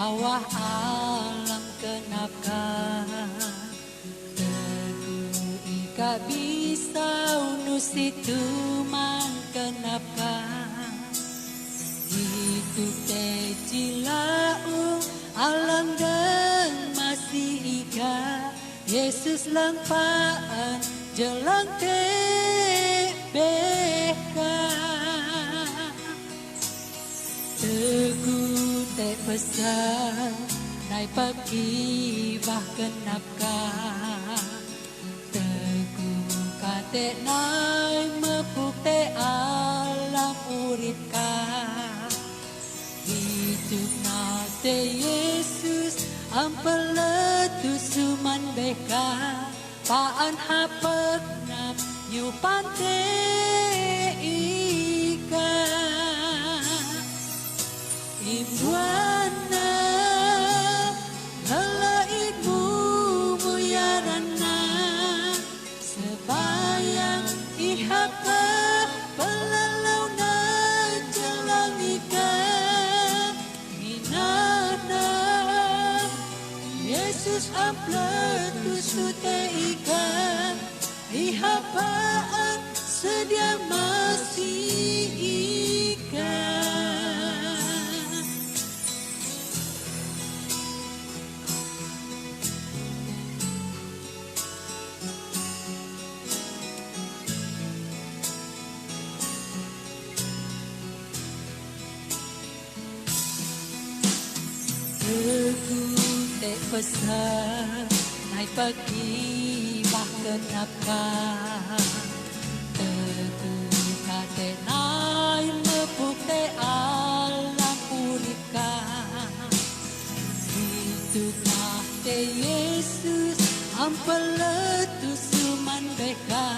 Kawah alam kenapkah Teguh ika bisa unusitu man kenapkah Hidup te jilaung alam dan masih ika Yesus lampaan jelang te beka Teguh te pesan nai pagi bah kenapkah Teguh kate nai mepuk te alam uripka Hidup na te Yesus ampeletu suman beka Paan hapek nap nyupan te ika Imbuana Halaidmu muyarana Sebayang ihapa Pelalau na jalang ika Inana Yesus ampletu sute ika Ihapaan sedia masih ika Teguh te pesan nai pagi bah kenapkah Teguh kate nai mepuk te alam uripka Hidup nah te Yesus ampeletu suman beka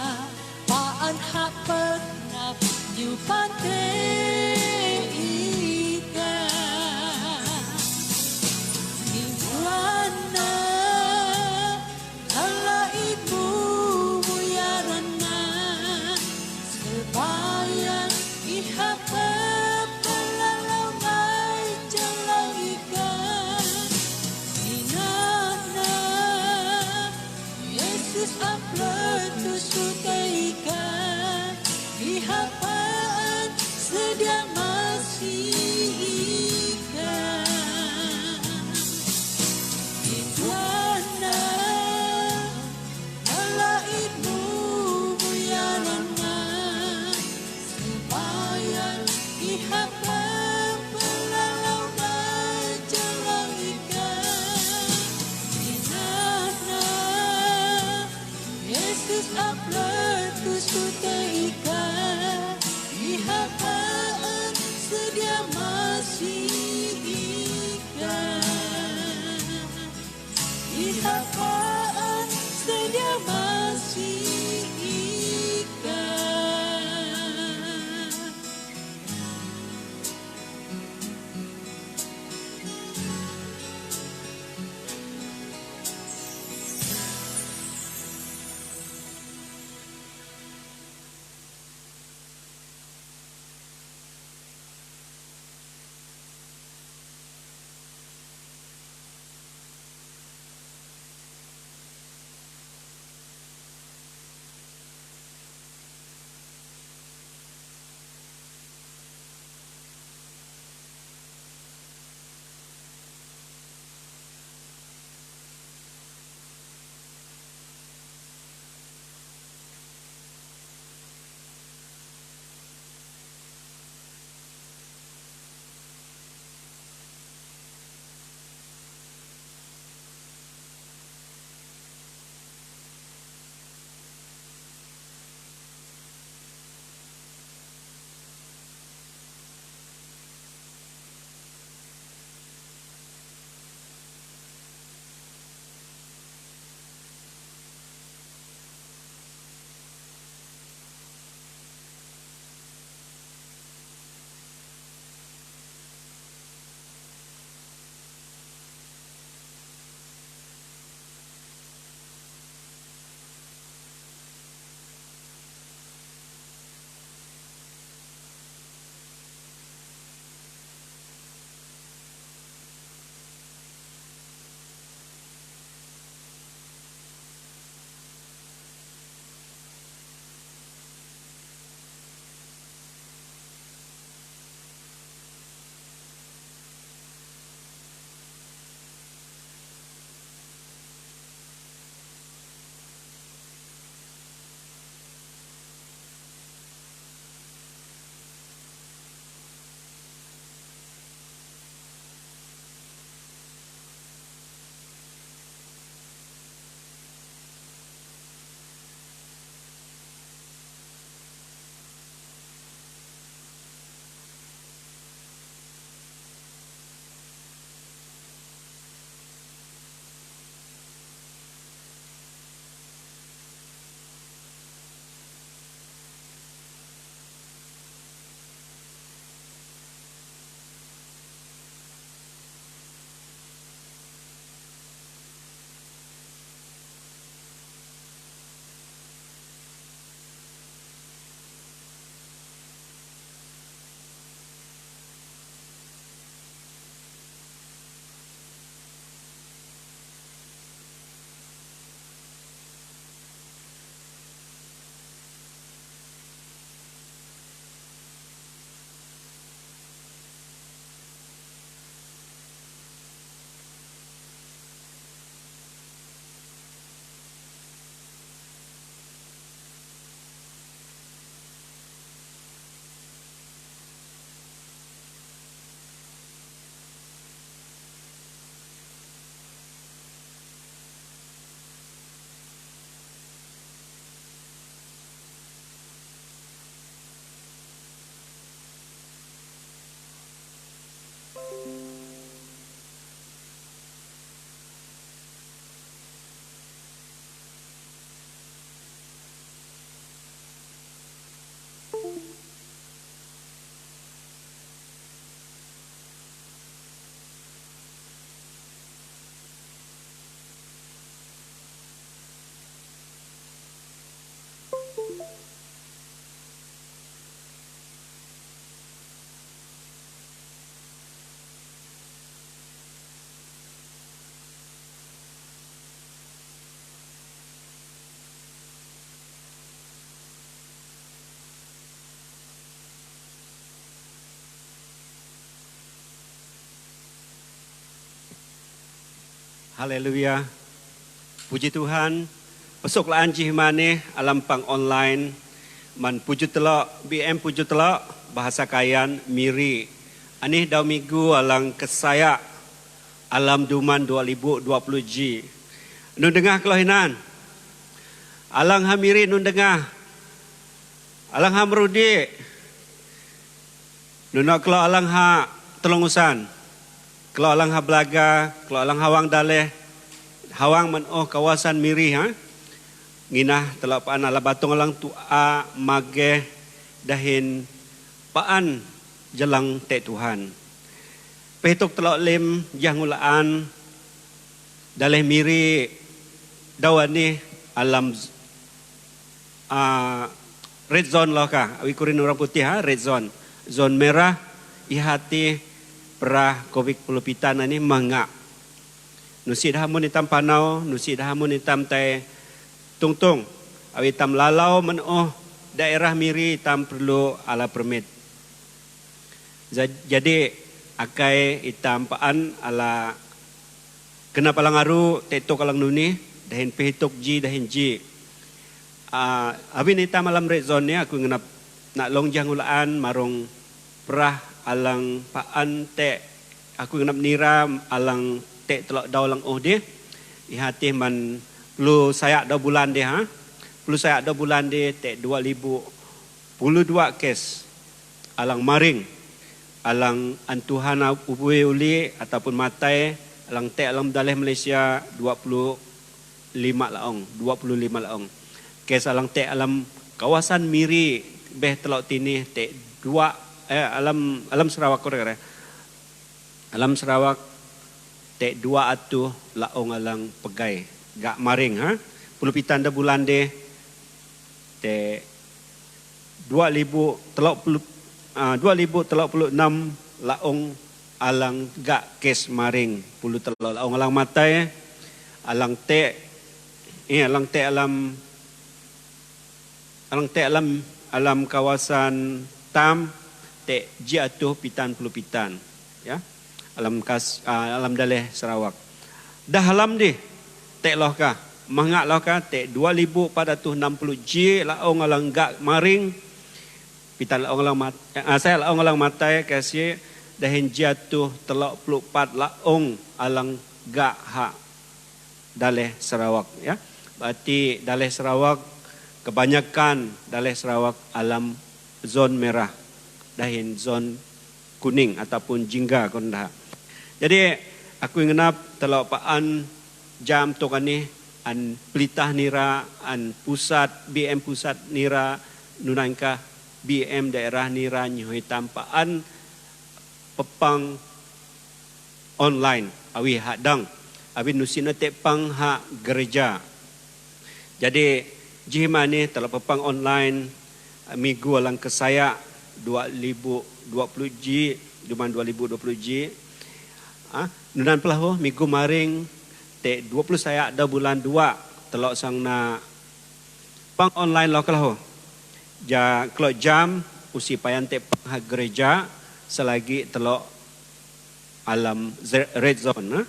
Paan hak penap nyupan te ika Imbuana Halaidmu muyarana Sebayang ihapa Pelalau ngai jalang ika Inana Yesus ampletu sute ika Ihapaan sedia masih ika Imbuana Halaidmu muyarana Sebayang ihapa Pelalau ngai jalang ika Inana Yesus ampletu sute ika Ihapaan sedia masih ika Ihapaan sedia masih ika Haleluya. Puji Tuhan. Pesoklaan jihmane alam pang online. Man puju telok, BM puju telok, bahasa kayan miri. Anih daw minggu alang kesaya alam duman 2020G. Nun dengah kelohinan. Alang hamiri nun dengah. Alang hamrudi. Nun nak kelo alang ha telongusan. Kelo alang ha belaga, kelo alang hawang daleh. Hawang man kawasan miri ha. Nginah telok paan ala batung alang tua mageh dahin paan jelang te Tuhan. Pehituk telok lim yang ulaan daleh miri dawan ni alam red zone lah kah. Awi kurin orang putih ha red zone. Zone merah ihati perah COVID pulupitan ni mangak. Nusi dah mun hitam panau, nusi dah mun hitam tai tungtung. Awi hitam lalau men daerah miri hitam perlu ala permit. Jadi akai hitam paan ala kena palang aru tetok alang nuni dahin pehitok ji dahin ji. Abin hitam alam red zone ni aku ngenap nak longjang ulaan marong perah alang paan te aku ngenap nira alang te telok daw lang dia. Ihati man perlu sayak 2 bulan dia ha. Perlu sayak 2 bulan dia te 2022 kes alang maring. Alang antuhan ubui uli ataupun matai alang te alam daleh Malaysia 25 laong. Kes alang te alam kawasan miri beh telok tini te 2 alam Sarawak korek. Alam Sarawak te 2 atuh laong alang pegai gak maring ha. Pulupitan da bulan de te 2036 laong alang gak kes maring puluh telok laong alang matai alang te alam kawasan tam te jiatuh pitan puluh pitan ya alam daleh Sarawak dah alam di te loh kah mangak loh kah te 2460G laong alang gak maring pitan laong alang saya laong alang matai kasih dahin jatuh telok 24 laong alang gak ha daleh Sarawak ya. Berarti daleh Sarawak kebanyakan daleh Sarawak alam zon merah dahin zon kuning ataupun jingga kondah. Jadi aku ngenap telok paan jam tok ani an pelitah nira an pusat BM pusat nira nunangka BM daerah nira nyoi tampaan pepang online awi hadang awi nusina tepang ha gereja. Jadi jihmani telah pepang online minggu alang kesaya 2020G duman 2020G nunan pelahu minggu maring te 20 saya ada bulan 2 telok sang na pang online lo kelahu ja kelok jam usi payan te pang ha gereja selagi telok alam red zone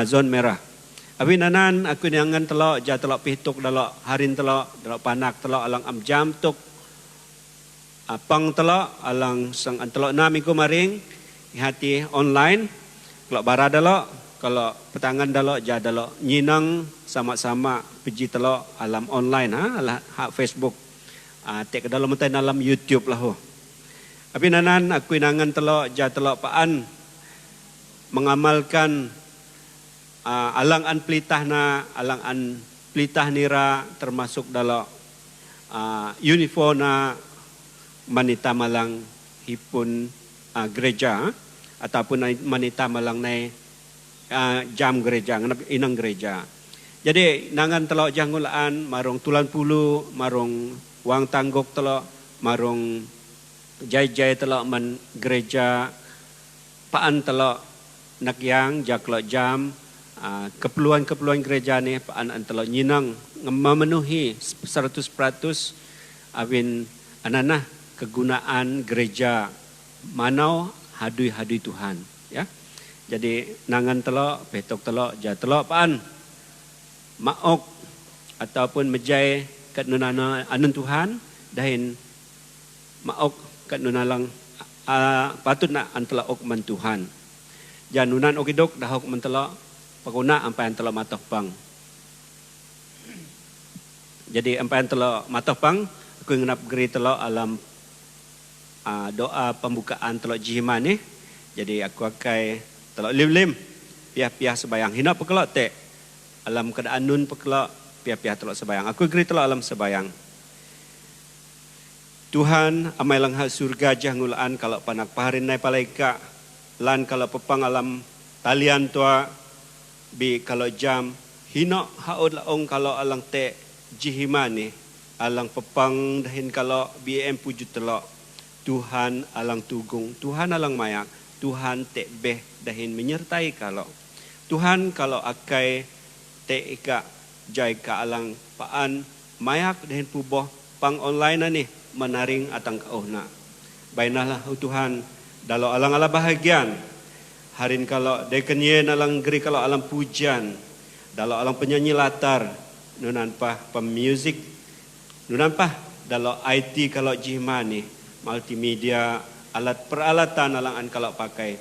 zone merah. Abi nanan aku niangan telok ja telok pituk dalok harin telok panak telok alang am jam tuk pang telok alang sang telok na minggu maring hati online kalau bara dalok kalau petangan dalok ja dalok nyinang sama-sama pergi telok alam online ha Facebook tek dalam mentai dalam YouTube lah ho. Abi nanan aku nangan telok ja telok paan mengamalkan alang an pelitah na alang an pelitah nira termasuk dalok uniform na manita malang hipun gereja ataupun manita malang nai jam gereja inang gereja. Jadi nangan telok jangulaan marong tulan pulu marong wang tanggok telok marong jai-jai telok man gereja paan telok nak yang jaklok jam keperluan gereja ni paan telok nyinang memenuhi 100% awin ananah kegunaan gereja manau hadui Tuhan ya. Jadi nangan telok, petok telok, ja telok paan. Maok ataupun mejai kat nunana anun Tuhan dahin maok kat nunalang patut nak antela ok man Tuhan. Ja nunan okidok dah ok man telok paguna ampai telok matoh pang. Jadi ampai telok matoh pang aku ngenap geri telok alam doa pembukaan telok jihima ni. Jadi aku akai telok lim-lim piah-piah sebayang hina pekelok tek alam keadaan nun pekelok piah-piah telok sebayang. Aku geri telok alam sebayang. Tuhan amai lang hal surga jah ngulaan kalau panak paharin nai palaika lan kalau pepang alam talian tua bi kalau jam hina haud laong kalau alang te jihima ni alang pepang dahin kalau BM puju telok Tuhan alang tugung Tuhan alang mayak Tuhan te beh dahin menyertai kalau Tuhan kalau akai te ika jai ka alang paan mayak dahin puboh pang online ni menaring atang kauhna. Bainahlah Tuhan dalam alang-alang bahagian. Harin kalau dekenye alang geri kalau alang pujian. Dalam alang penyanyi latar. Nunan pah pemuzik. Nunan pah dalam IT kalau jihmani. Multimedia alat peralatan alang kalau pakai.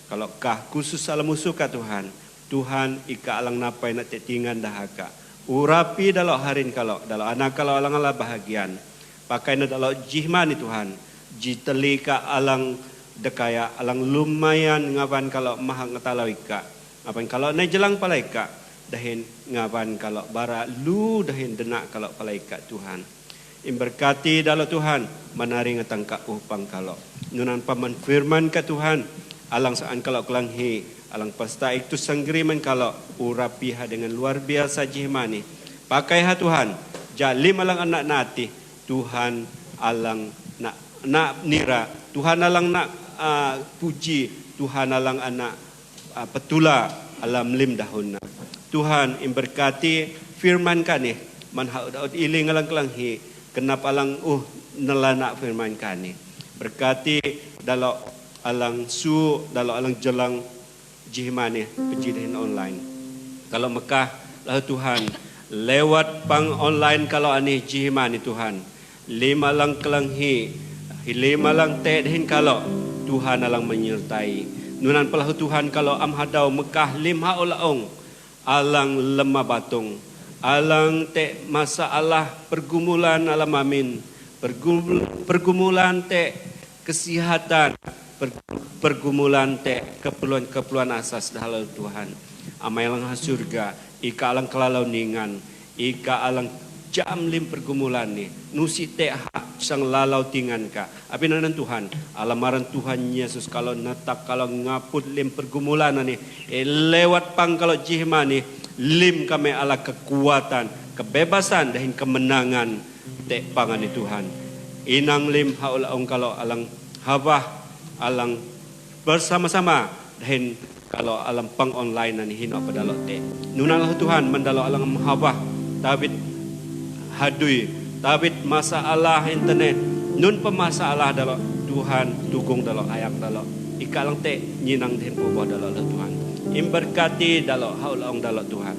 Kalau kah khusus alam musuh ka Tuhan. Tuhan ika alang napai nak tetingan dahaka. Urapi dalam harin kalau dalam anak kalau alang-alang bahagian. Pakai na dalam jihma ni Tuhan. Jiteli ka alang dekaya alang lumayan ngapan kalau maha ngatalau ika. Ngapan kalau naik jelang palaika. Dahin ngapan kalau bara lu dahin denak kalau palaika Tuhan. Imberkati dalam Tuhan. Menaring ngatang ka upang kalau. Nunan paman firman ka Tuhan. Alang saan kalau kelanghi. Alang pasta itu sanggriman kalau. Urapiha dengan luar biasa jihma ni. Pakai ha Tuhan. Jalim alang anak nati. Tuhan alang nak nira, Tuhan alang nak puji, Tuhan alang anak petula alam lim dahuna. Tuhan imberkati firman kani, man haud iling alang kelanghi, kenapa alang nelanak firman kani. Berkati dalam alang dalam alang jelang jihmani pejidahin online. Kalau Mekah lah Tuhan lewat pang online kalau ani jihmani Tuhan. Lima lang kelanghi, lima lang tehin kalau Tuhan alang menyertai. Nunan pelahu Tuhan kalau amhadau Mekah lima olaong alang lemah batung, alang te masalah pergumulan alam amin, pergumulan te kesihatan, pergumulan te keperluan asas dalam Tuhan. Amai lang surga, ika alang kelalau ningan, ika alang jam lim pergumulan ni nusi te hak sang lalau tingan ka api nanan Tuhan alamaran Tuhan Yesus kalau natak kalau ngaput lim pergumulan ni lewat pang kalau jihma ni lim kami ala kekuatan kebebasan dan kemenangan te pangan ni Tuhan inang lim haulaong kalau alang habah alang bersama-sama dan kalau alam pang online ni hino padalo te nunalah Tuhan mendalo alang habah David hadui tabit masalah internet nun pemasalah dalam Tuhan tugung dalam ayak dalam ikalang te nyinang tempo bawa dalam Tuhan imberkati dalam haulaong dalam Tuhan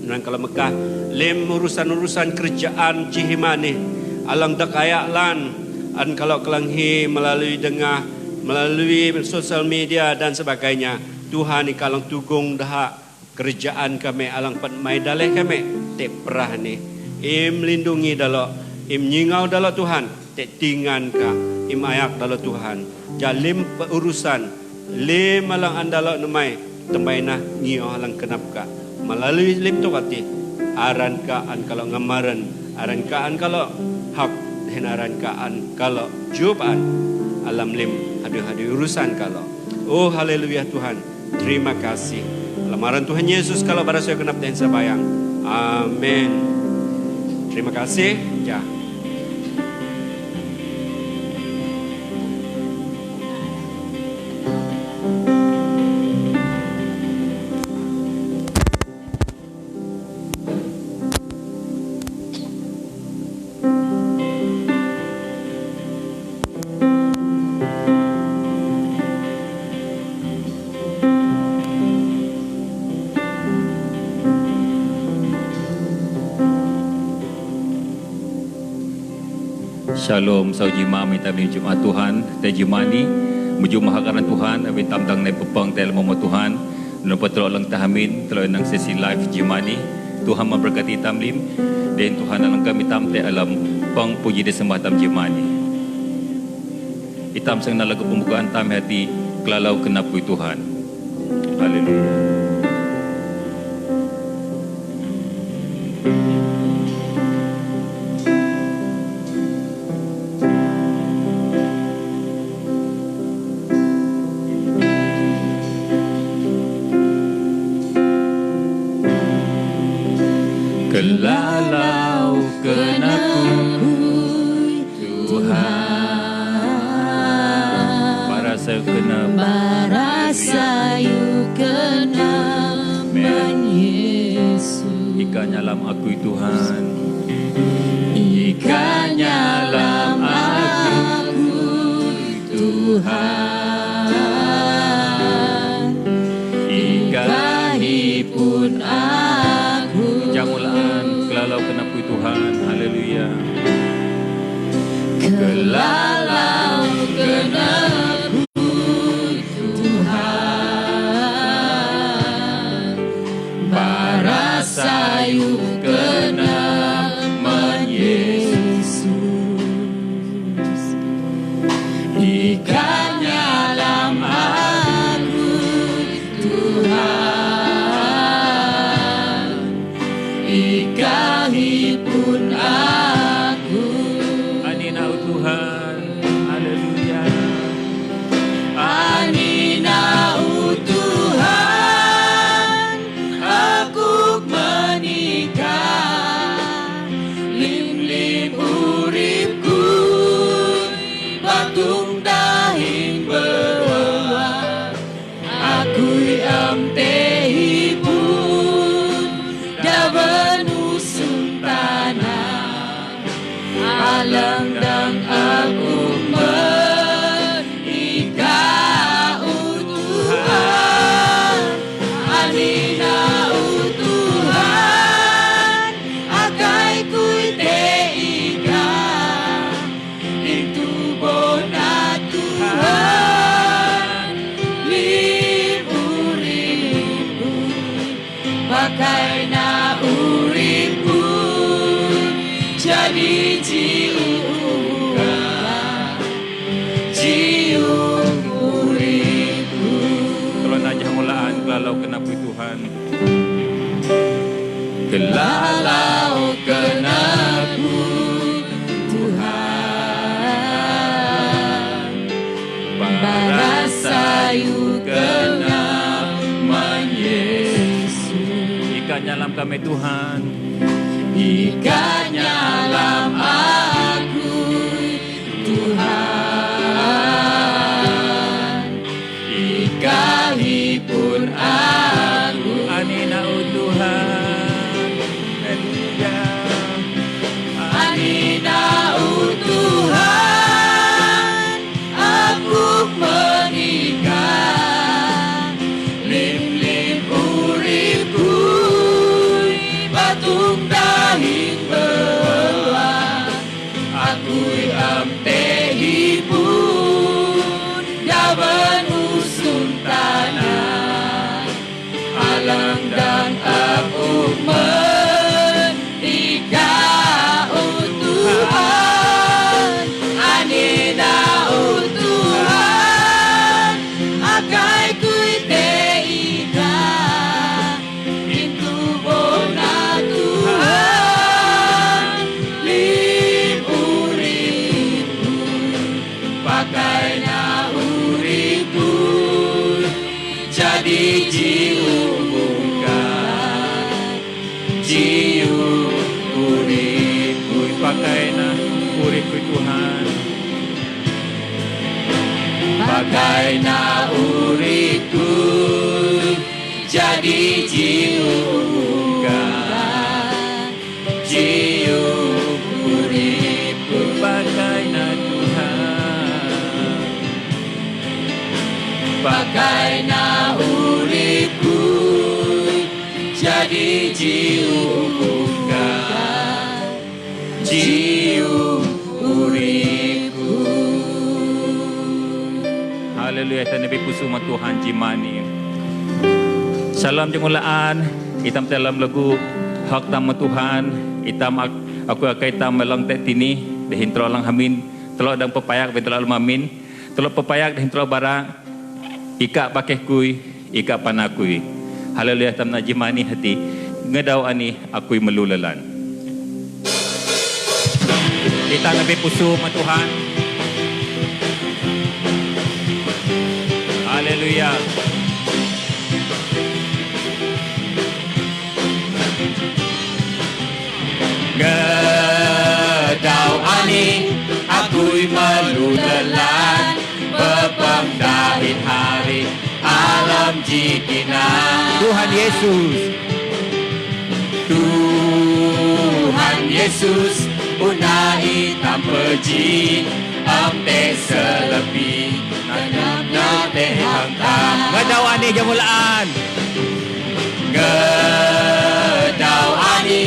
nun kalau Mekah lem urusan kerjaan jihimani alang dakayak lan an kalau kelanghi melalui dengah melalui sosial media dan sebagainya Tuhan ikalang tugung dah kerjaan kami alang mai daleh kami te perah ni im lindungi dalam im nyingau dalam Tuhan tek tingan ka im ayak dalam Tuhan jalim urusan lim alang andalo nemai tembaina ngio alang kenap ka melalui lim tu kati aran ka an kalau ngamaran aran ka an kalau hak dan aran ka an kalau juban alam lim hadu urusan kalau oh haleluya Tuhan terima kasih lamaran Tuhan Yesus kalau barasaya kenap dan sabayang amin. Terima kasih. Ya. Shalom saujima minta beli Jumat Tuhan teh Jumani menjumahkan Tuhan abin tamdang nai pepang teh momo Tuhan dan patro lang tahamin telo nang sesi live Jumani Tuhan memberkati tamlim dan Tuhan alang kami tam teh alam pang puji disembah tam Jumani itam sang nalagu pembukaan tam hati kelalau kenapui Tuhan. Haleluya. Kelalau kenapui Tuhan Barasa kenap Barasayu kenaman Yesus Ikan nyalam aku Tuhan Ikan nyalam aku Tuhan Ikahipun aku Jamulaan kelalau kenapui Tuhan. Haleluya. Kelalau kenapui Tuhan Barasayu kenaman Yesus Ikan nyalam aku Tuhan Ikahipun aku Aninau Tuhan. Haleluya. Aninau Tuhan aku menikah lim-lim uripku batung dahing beruang aku am tehipun dawen usung tanah alang dan aku menikah Tuhan aninau Tuhan akai kui teika itu bona Tuhan uripu pakai na uripu jadi jiuka jiu uripu Kalau najah mulaan kelalau kenapui Tuhan. Kelalau kenapui Tuhan Barasayu kenaman Yesus Ikan nyalam kami Tuhan. Ikan nyalam aku Tuhan Ikahipun aku Aninau Tuhan. Haleluya. Aninau Tuhan aku menikah lim-lim uripku batung dahing beruang aku am tehipun dawen usung tanah alang dan aku menikah Tuhan aninau Tuhan akai kui teika itu bona Tuhan lim uripu pakai na uripu jadi jiu buka jiu Uripu pakai na uripu Tuhan. pakai na uriku jadi jiu buka jiu uripu Pakai na Tuhan. pakai na uriku jadi jiu buka jiu uripu Haleluya. Nabi pusuma Tuhan jimani. Salam jengulaan. Itam dalam lagu hak tama Tuhan. Itam aku akan itam melang tini. Dehintro lang hamin. Telok dang pepayak betulal mamin. Telok pepayak dehintro barang. Ika pakai kui. Ika panakui. Haleluya. Tam na jimani hati. Ngadaw ani aku'y malulalan. Kita nabi pusuma Tuhan. Haleluya. Ngadaw ani aku'y malulalan, pepangdahit hari alam jikina. Tuhan Yesus. Tuhan Yesus unai tampeji amte selepi nanam te hantam. Ngadaw ani jamulaan. Ngadaw ani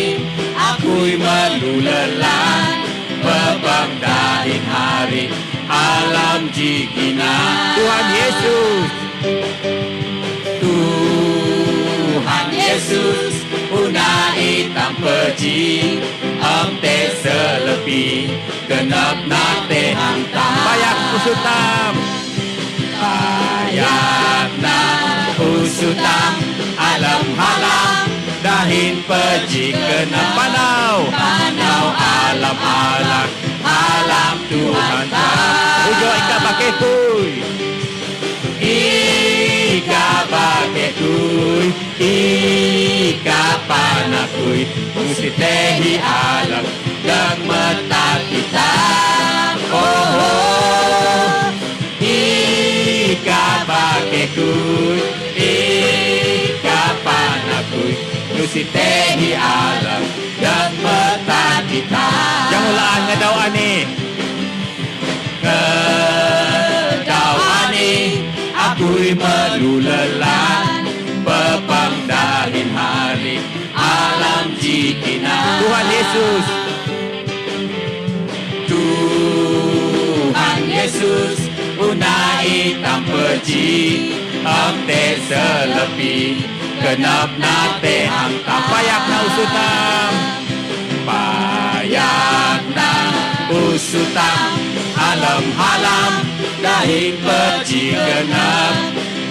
aku'y malulalan, pepangdahit hari alam jikina. Tuhan Yesus. Tuhan Yesus unai tampeji amte selepi genap nate hantam. Payak usutam. Payak na usutam alam halam dahin peji genap Panau. panau alam alam alam Tuhan tak. Ujo ika pakai kuy. Ika bage kuy, ika panakuy, musitehi alam dan mata kita. Oh, ika bage kuy, ika panakuy, musitehi alam dan mata kita. Jangulaan ngadaw ani. Ngadaw ani aku'y malulalan, pepangdahin hari alam jikina. Tuhan Yesus. Tuhan Yesus unai tampeji amte selepi genap nate hantam. Payak na usutam. Payak na usutam alam halam dahin peji genap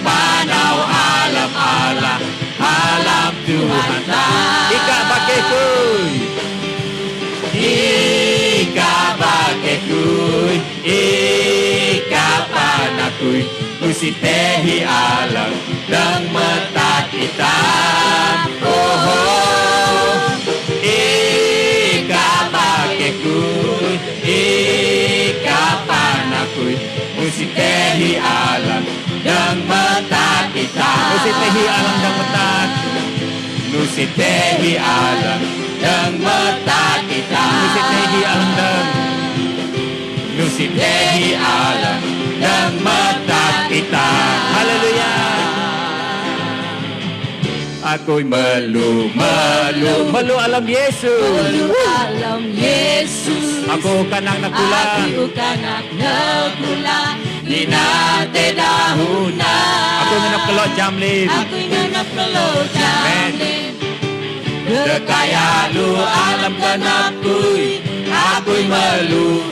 panau alam alam alam Tuhan tak. Ika pakai kuy. Ika bage kuy, ika panakuy, musitehi alam dan mata kita. Oh, ika bage kuy, ika panakuy, musitehi alam dan mata kita. Musitehi alam dan metak. Musitehi alam dan mata kita. Musitehi alam dan. Musitehi alam dan mata kita. Haleluya. Ako'y melu Malu alam Yesus. Alam Yesus, Ako kanang nakula. aku kanak negula, Ninate dahuna. Ako nganap kelok jamlim. aku nganap pelo jamin. Dekaya lu alam kenapkuy. Ako'y melu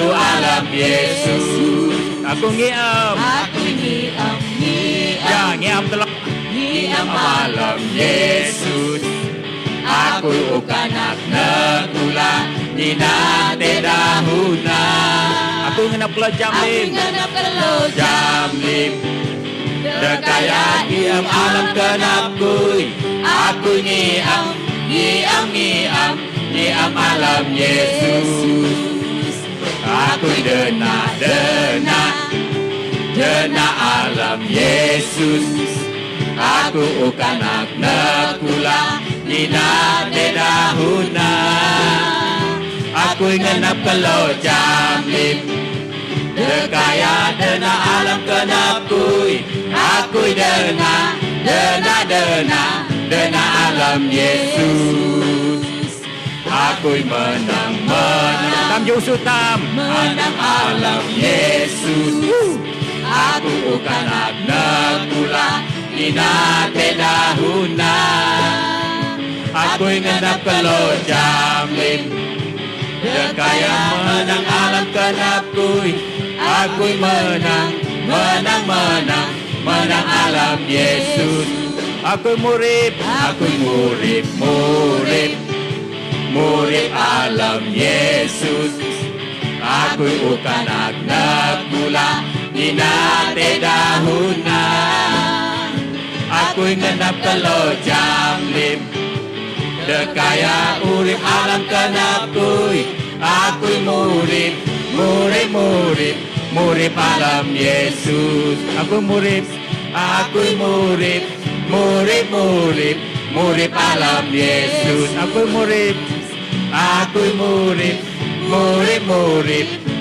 alam Yesus. Aku ngiam. Aku ngiam, Ya ngiam telok. ngiam Alam Yesus. Ako'y ukanak negula. Ninate dahuna. Aku nganap kelok aku jamlim. nganap pelo Jamlim dekaya ngiam alam kenapkuy. Aku ngiam alam Yesus. Aku dena alam Yesus. Aku ukanak nekula ninate dahuna. Aku ngenap kalau jamlim dekaya dena alam kenapkuy. Aku dena alam Yesus. Aku menang Tam Yesus Tam. menang Alam Yesus Aku ukanak nagula Inate dahuna Ako'y nganap kalau jamlim Dekaya menang alam kenapkuy Ako'y menang Menang alam Yesus Ako'y murip. Murip alam Yesus Ako'y ukanak nagmula Inate dahuna Ako'y nganap kalau jamlim Dekaya urip alam kenapkuy Ako'y murip alam Yesus Ako'y murip. Murip alam Yesus Ako'y murip.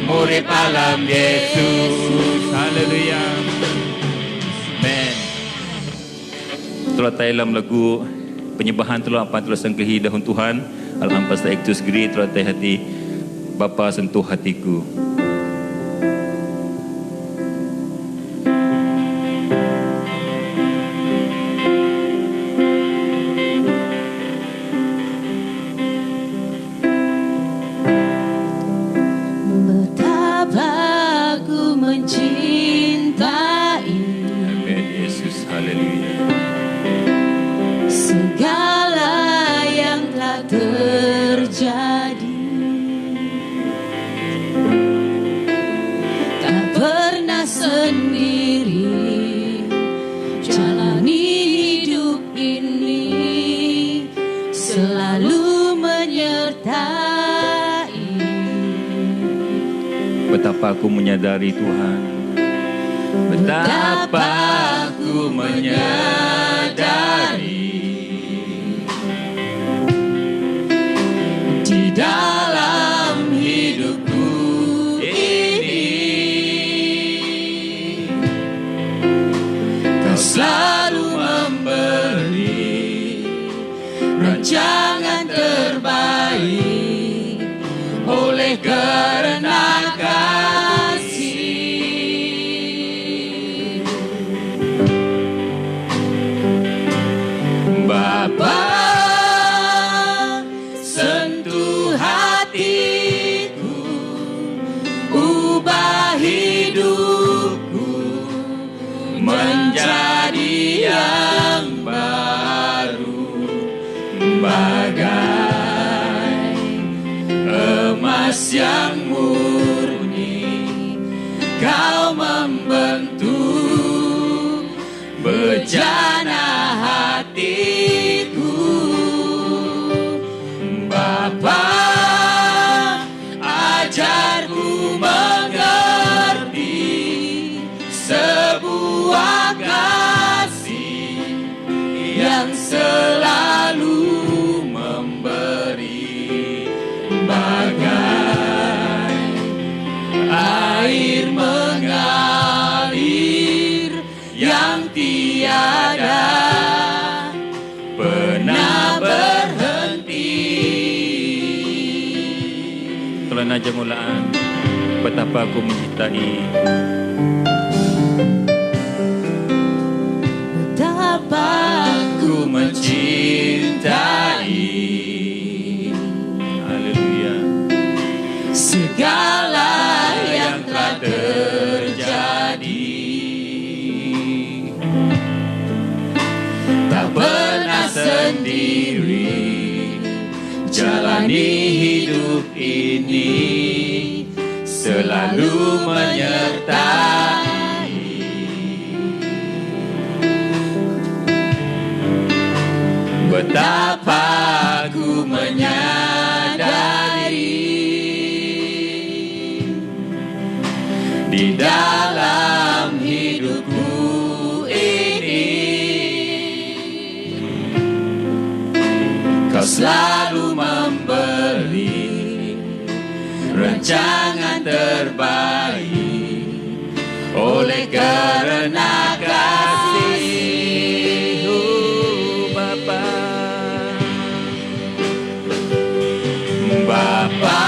Murip alam Yesus Haleluya. Amen. Itulah tayo dalam lagu penyembahan telah apa telah sangkahi dahun Tuhan. Alhamdulillah ektus geri telah tayo hati Bapa sentuh hatiku. Betapa aku mencintai Amen Yesus. Haleluya. segala yang telah terjadi. Tak pernah sendiri jalani hidup ini, selalu menyertai. Betapa aku menyadari Tuhan. Betapa aku menyadari Di dalam hidupku ini Kau selalu memberi rancangan terbaik oleh karena kasih. Bapa sentuh hatiku ubah hidupku menjadi yang baru bagai emas yang murni kau membentuk bejana hatiku Bapa ajarku mengerti sebuah kasih yang selalu memberi bagai air mengalir yang tiada pernah berhenti. Tuhan aja mulaan. Betapa aku mencintai. Betapa Ku mencintai Haleluya. segala yang telah terjadi. Tak pernah sendiri jalani hidup ini, selalu menyertai. Betapa ku menyadari di dalam hidupku ini Kau selalu memberi rancangan terbaik oleh karena kasih. Bapa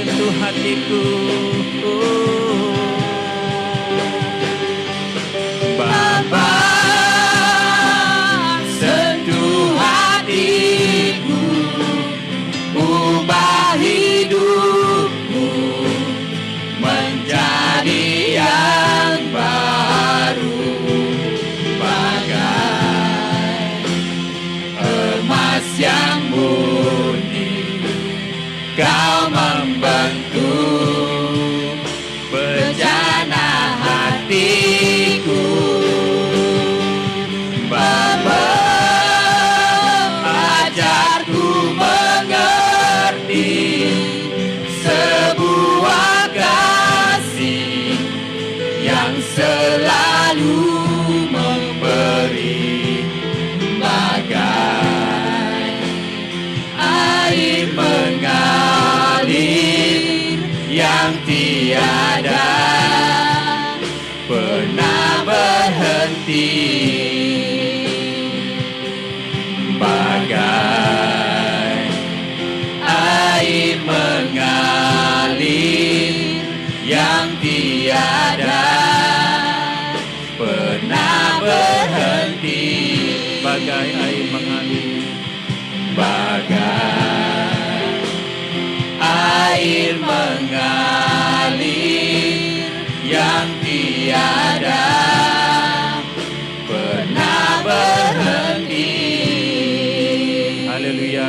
sentuh hatiku. Bapa, sentuh hatiku, ubah hidupku menjadi yang baru, bagai emas yang murni. Kau membentuk bejana hatiku. Bapa, ajarku mengerti sebuah kasih yang selalu memberi, bagai air mengalir yang tiada pernah berhenti, bagai air mengalir yang tiada pernah berhenti, Bagai air mengalir, bagai air mengalir yang tiada pernah berhenti. haleluya.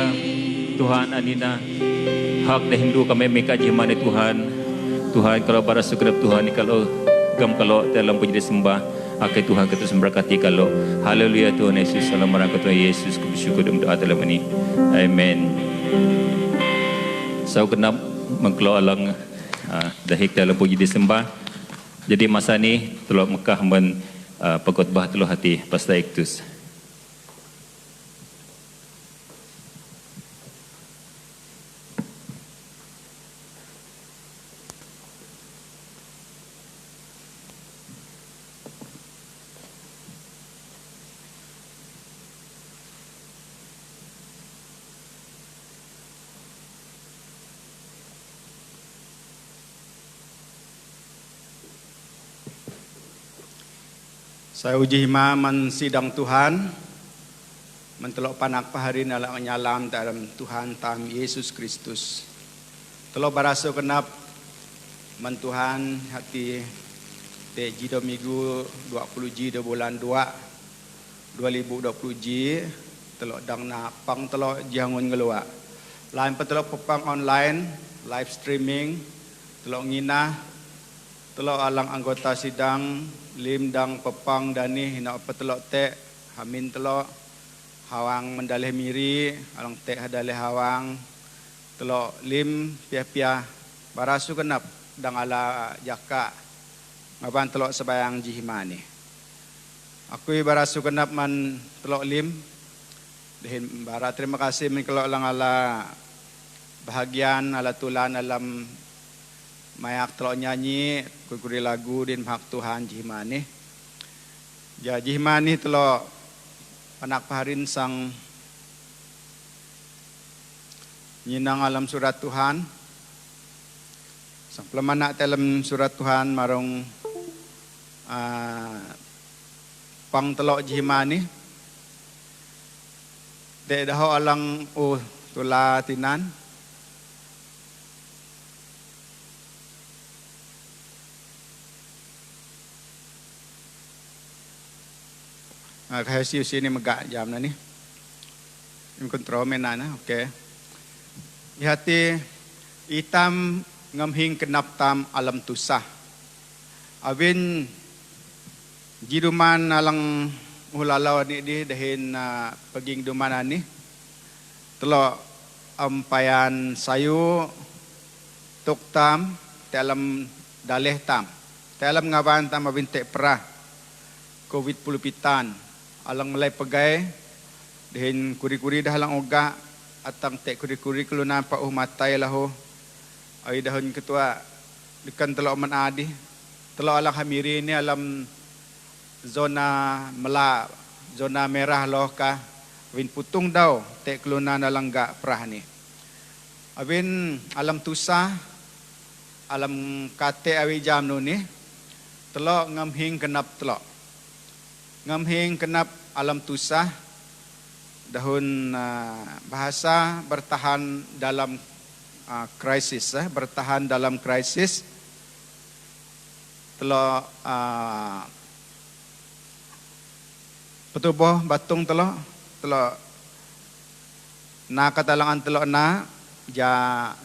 Tuhan anina, hak dah Hindu kami meka jimane Tuhan. Tuhan kalau barasu kedap Tuhan ni kalau gam kalau dalam puji disembah, akai Tuhan kita semberkati kalau. Haleluya Tuhan Yesus, salam maraka Tuhan Yesus, bersyukur dan doa dalam ini. Amen. Saya kenap mengkeluar alang dahik dalam puji disembah. Jadi masa ni telok Mekah men pekotbah telok hati Pastor Ektus. Saya uji hima mensidang Tuhan, mentelok panak paharin ala nyalam dalam Tuhan tam Yesus Kristus. Telok baraso kenap men Tuhan hati de jido minggu 20 ji de bulan 2 2020 ji telok dang na pang telok jangun ngelua. Lain petelok pepang online live streaming telok ngina telok alang anggota sidang lim dang pepang dani hina petelok te hamin telok hawang mendalih miri alang te hadalih hawang telok lim pia-pia barasu kenap dang ala jaka ngaban telok sebayang jihimani. Aku barasu kenap man telok lim dehin bara terima kasih min kelok lang ala bahagian ala tulan alam mayak telok nyanyi kuri lagu din hak Tuhan jihimani. Ja jihimani telok panak paharin sang nyinang alam surat Tuhan. Sang pelemanak dalam surat Tuhan marong pang telok jihimani. Dek daho alang tula tinan. Kaya siyo sini megak jam na ni. Yung kontrol menana, okay. Ihati itam ngamhing kenap tam alam tusah. Awin jiduman alang ulalaw ni di dahin paging duman ani. Telo ampayan sayu tuk tam telam daleh tam. Telam ngaban tam abinte perah COVID pulupitan. Alang malay pagay dihin kuri-kuri dah lang oga atang te kuri-kuri kelunan pa matay laho ay dahon ketua dekan telok man adi telok alang hamiri ni alam zona mela zona merah loh ka win putung daw te kelunan alang ga prah ni abin alam tusa alam kate awi jam nu ni telok ngamhing kenap telok. Ngamhing kenap alam tusah dahun bahasa bertahan dalam krisis, bertahan dalam krisis. Telok petuboh batung telok na katalangan telok na ja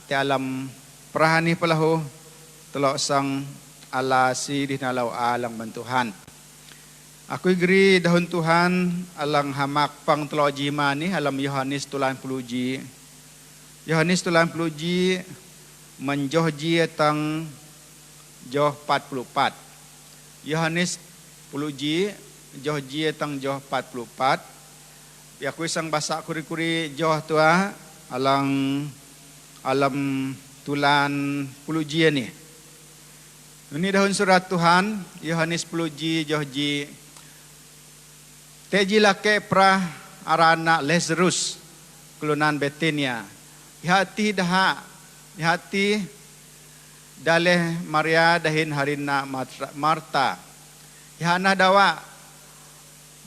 ti alam perahani pelahu telok sang ala si dinalau alang bantuhan. Aku igri dahun Tuhan alang hamak pang telok jima ni alam Yohanes tulan puluji. Yohanes tulan puluji menjoh ji tang joh 44. Yohanes puluji joh ji tang joh 44. Ya aku sang bahasa kuri-kuri joh tua alang alam tulan puluji ni. Ini dahun surat Tuhan Yohanes puluji joh ji teji lake pra arana Lazarus kelunan Betania. Hati daha hati daleh Maria dahin harina Marta. Ihana dawa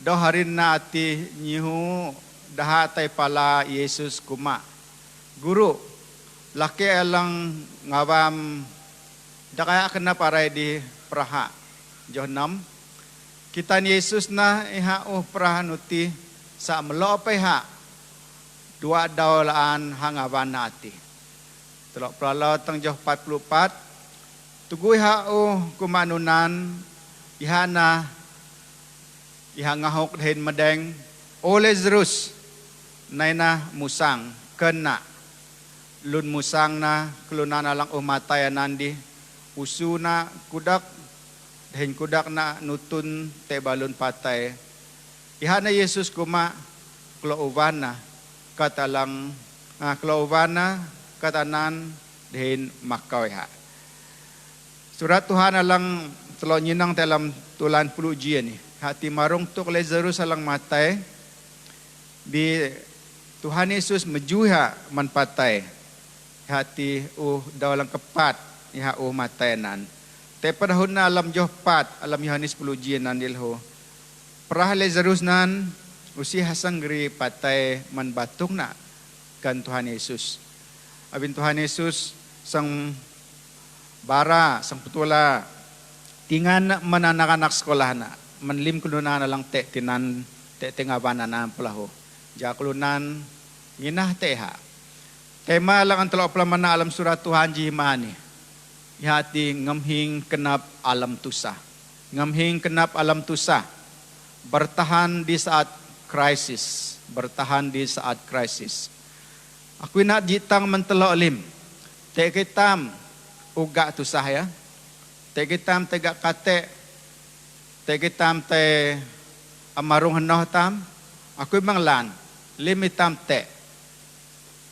do harina ati nyihu daha tay pala Yesus kuma. Guru lake alang ngawam dakaya kena parai di praha joh 6. Kita ni Yesus na iha prahanuti sa melopay ha dua daulaan hangawan nati. Telok pralaw tang joh 44 tugu iha kumanunan iha na iha ngahok dahin medeng o Lazarus naina musang kena lun musang na kelunan alang umatayanan di usuna kudak dahin kudak na nutun te balon patay. Ihana Yesus kuma kloovana katalang kloovana katanan dahin makaw iha. Surat Tuhan alang telo nyinang dalam tulan puluji ni. Hati marung tuk Lazarus alang matay. Bi Tuhan Yesus mejuha man patay. Hati dawalang kepat iha matayanan. Te padahon na alam joh 4 alam Yohanes puluji nandilho. Prah Lazarus nan usi hasanggri patay man batung na kan Tuhan Yesus. Abin Tuhan Yesus sang bara sang putula tingan manananak sekolah na manlim kulunan na lang te tinan te tingabanan na pelahu. Ja kulunan nginah teha. Tema lang ang talo pelaman na alam surat Tuhan jihimani. Hati ngamhing kenap alam tusah. Ngamhing kenap alam tusah. Bertahan di saat krisis. Bertahan di saat krisis. Aku nak jitang mentelok lim. Tek kitam uga tusah ya. Tek kitam tegak kate. Tek kitam te amarung henoh tam. Aku memang lan. Lim hitam tek.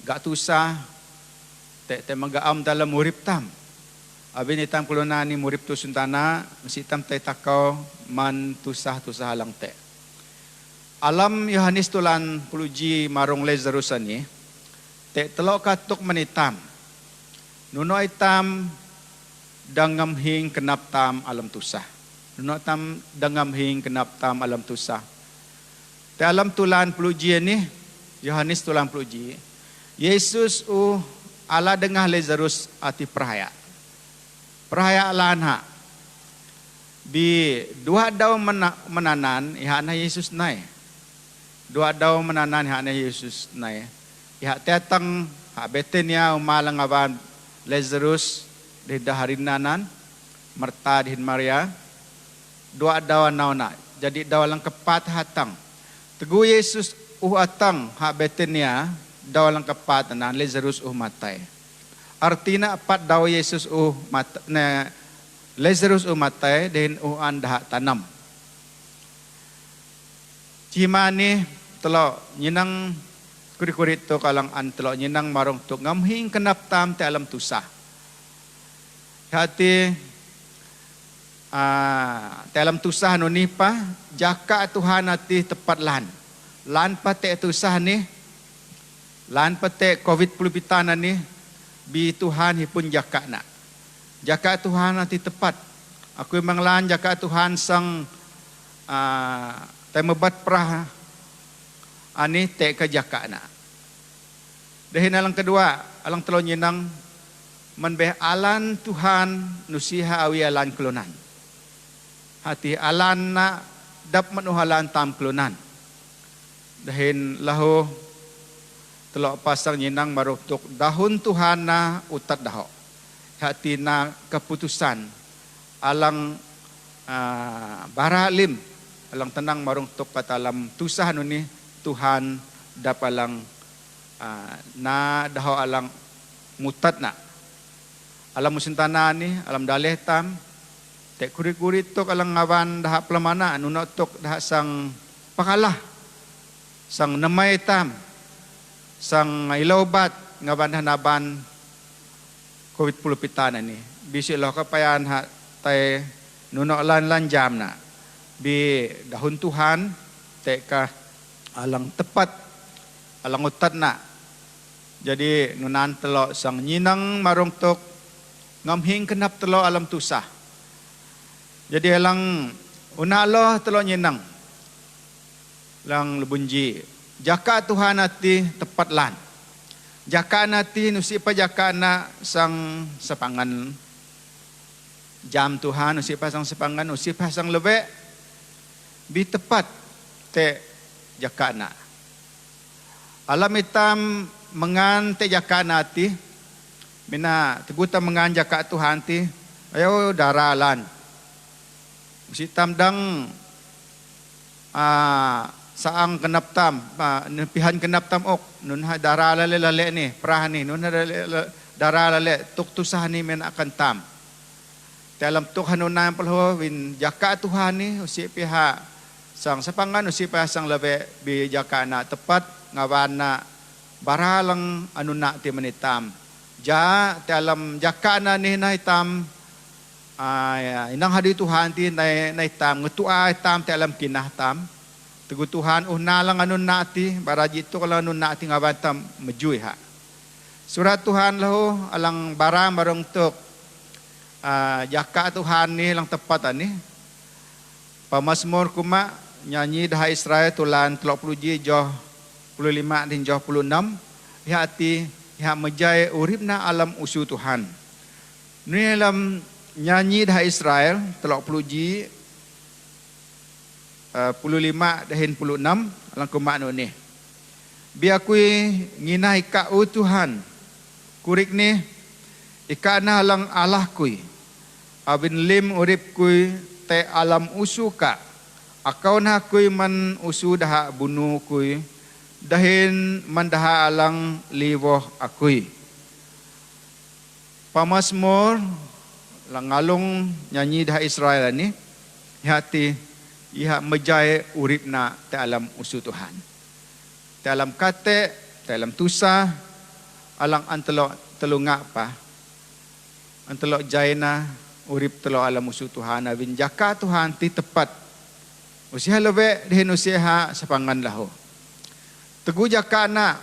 Gak tusah. Tek magaam dalam urip tam. Abin itam kulona ni murip tu suntana mesti itam tay takau man tusah lang te. Alam Yohanes tulan puluji marung Lazarus ni te telok katuk manitam. Nuno itam dangam hing kenap tam alam tusah. Nuno tam dangam hing kenap tam alam tusah. Te alam tulan puluji ni Yohanes tulan puluji. Yesus ala dengah Lazarus ati perhaya. Perhaya lanha. Bi dua daw menanan ihana Yesus nai. Dua daw menanan ihana Yesus nai. Iha tetang ha Betania umalang aban Lazarus di daharinanan Marta dihin Maria. Dua daw nauna. Jadi daw lang kepat hatang. Tegu Yesus atang ha Betania daw lang kepat nan Lazarus matay. Artina apat daw Yesus na Lazarus matay din anda tanam. Cimani telo nyinang kuri-kuri to kalang antelo nyinang marong to ngamhing kenap tam te alam tusah. Hati te alam tusah no ni pa jaka Tuhan ati tepat lan. Lan pa te tusah ni. Lan pa te COVID pulupitana ni. Bi Tuhan hipun jaka na. jaka Tuhan nanti tepat. Aku manglan jaka Tuhan sang mebat perah ani te ke jaka na. Dahin alang kedua, alang telo nyinang manbeh alan Tuhan nusiha awi alan kelunan. Hati alan na dap manuhalan tam kelunan. Dahin lahu telo pasang nyinang marutuk dahun Tuhan na utat daho. Hati na keputusan alang baralim alang tenang marung tuk patalam tusah nuni Tuhan dapalang na daho alang mutat na alam musintana ni alam daleh tam te kurit-kurit tok alang ngawan daha pelamana nuno tok daha sang pakalah sang nemay tam sang ilaubat ngawan hanaban COVID pulupitan ni bisi lo kapayan ha tay nuno lan jam na bi dahun Tuhan te ka alang tepat alang utat na. Jadi nunan telo sang nyinang marong tok ngamhing kenap telo alam tusah. Jadi alang unalo telo nyinang lang lebunji jaka Tuhan ati tepat lan. Jaka nati nusi pa jaka na sang sepangan jam Tuhan nusi pa sang sepangan nusi pa sang lebe bi tepat te jaka na. Alam hitam mengan te jaka nati mina teguta mengan jaka Tuhan ti ayo daralan si tamdang saang kenap tam nepihan kenap tam ok nun ha daralale lale ni prah ni nun daralale tuk tusah ni men akan tam dalam tuk hanunan pelho win jaka Tuhan ni usi piha sang sepangan usi piha sang lebe bi jaka na tepat ngawana baralang anu na ti manitam ja dalam jaka na ni na hitam inang hadi Tuhan ti na hitam ngetua hitam dalam kinah tam tegu Tuhan nalang anu na ti baraji tu kalau anu na ti ngawantam mejuy ha surat Tuhan lahu alang barang tuk jaka Tuhan ni lang tepat ani Pamazmur kuma nyanyi dah Israel tulan 30 ji joh 25 dan 26 hati mejai uripna alam usu Tuhan. Ni alam nyanyi dah Israel 30 ji 25 dan 26 alam kumak ni. Biar kui nginah ika Tuhan. Kurik ni ika na alang Allah kui. Abin lim urip kui te alam usu ka. Akau na kui man usu dah bunuh kui. Dahin mandaha alang liwoh akui. Pamazmur langalong nyanyi dah Israel ni hati iha mejai uripna te alam usu Tuhan. Te alam kate, te alam tusa alang antelo telunga pa. Antelo jaina urip telo alam usu Tuhan awin jaka Tuhan ti tepat. Usiha lebe dihin usiha sapangan lahu. Teguh jaka na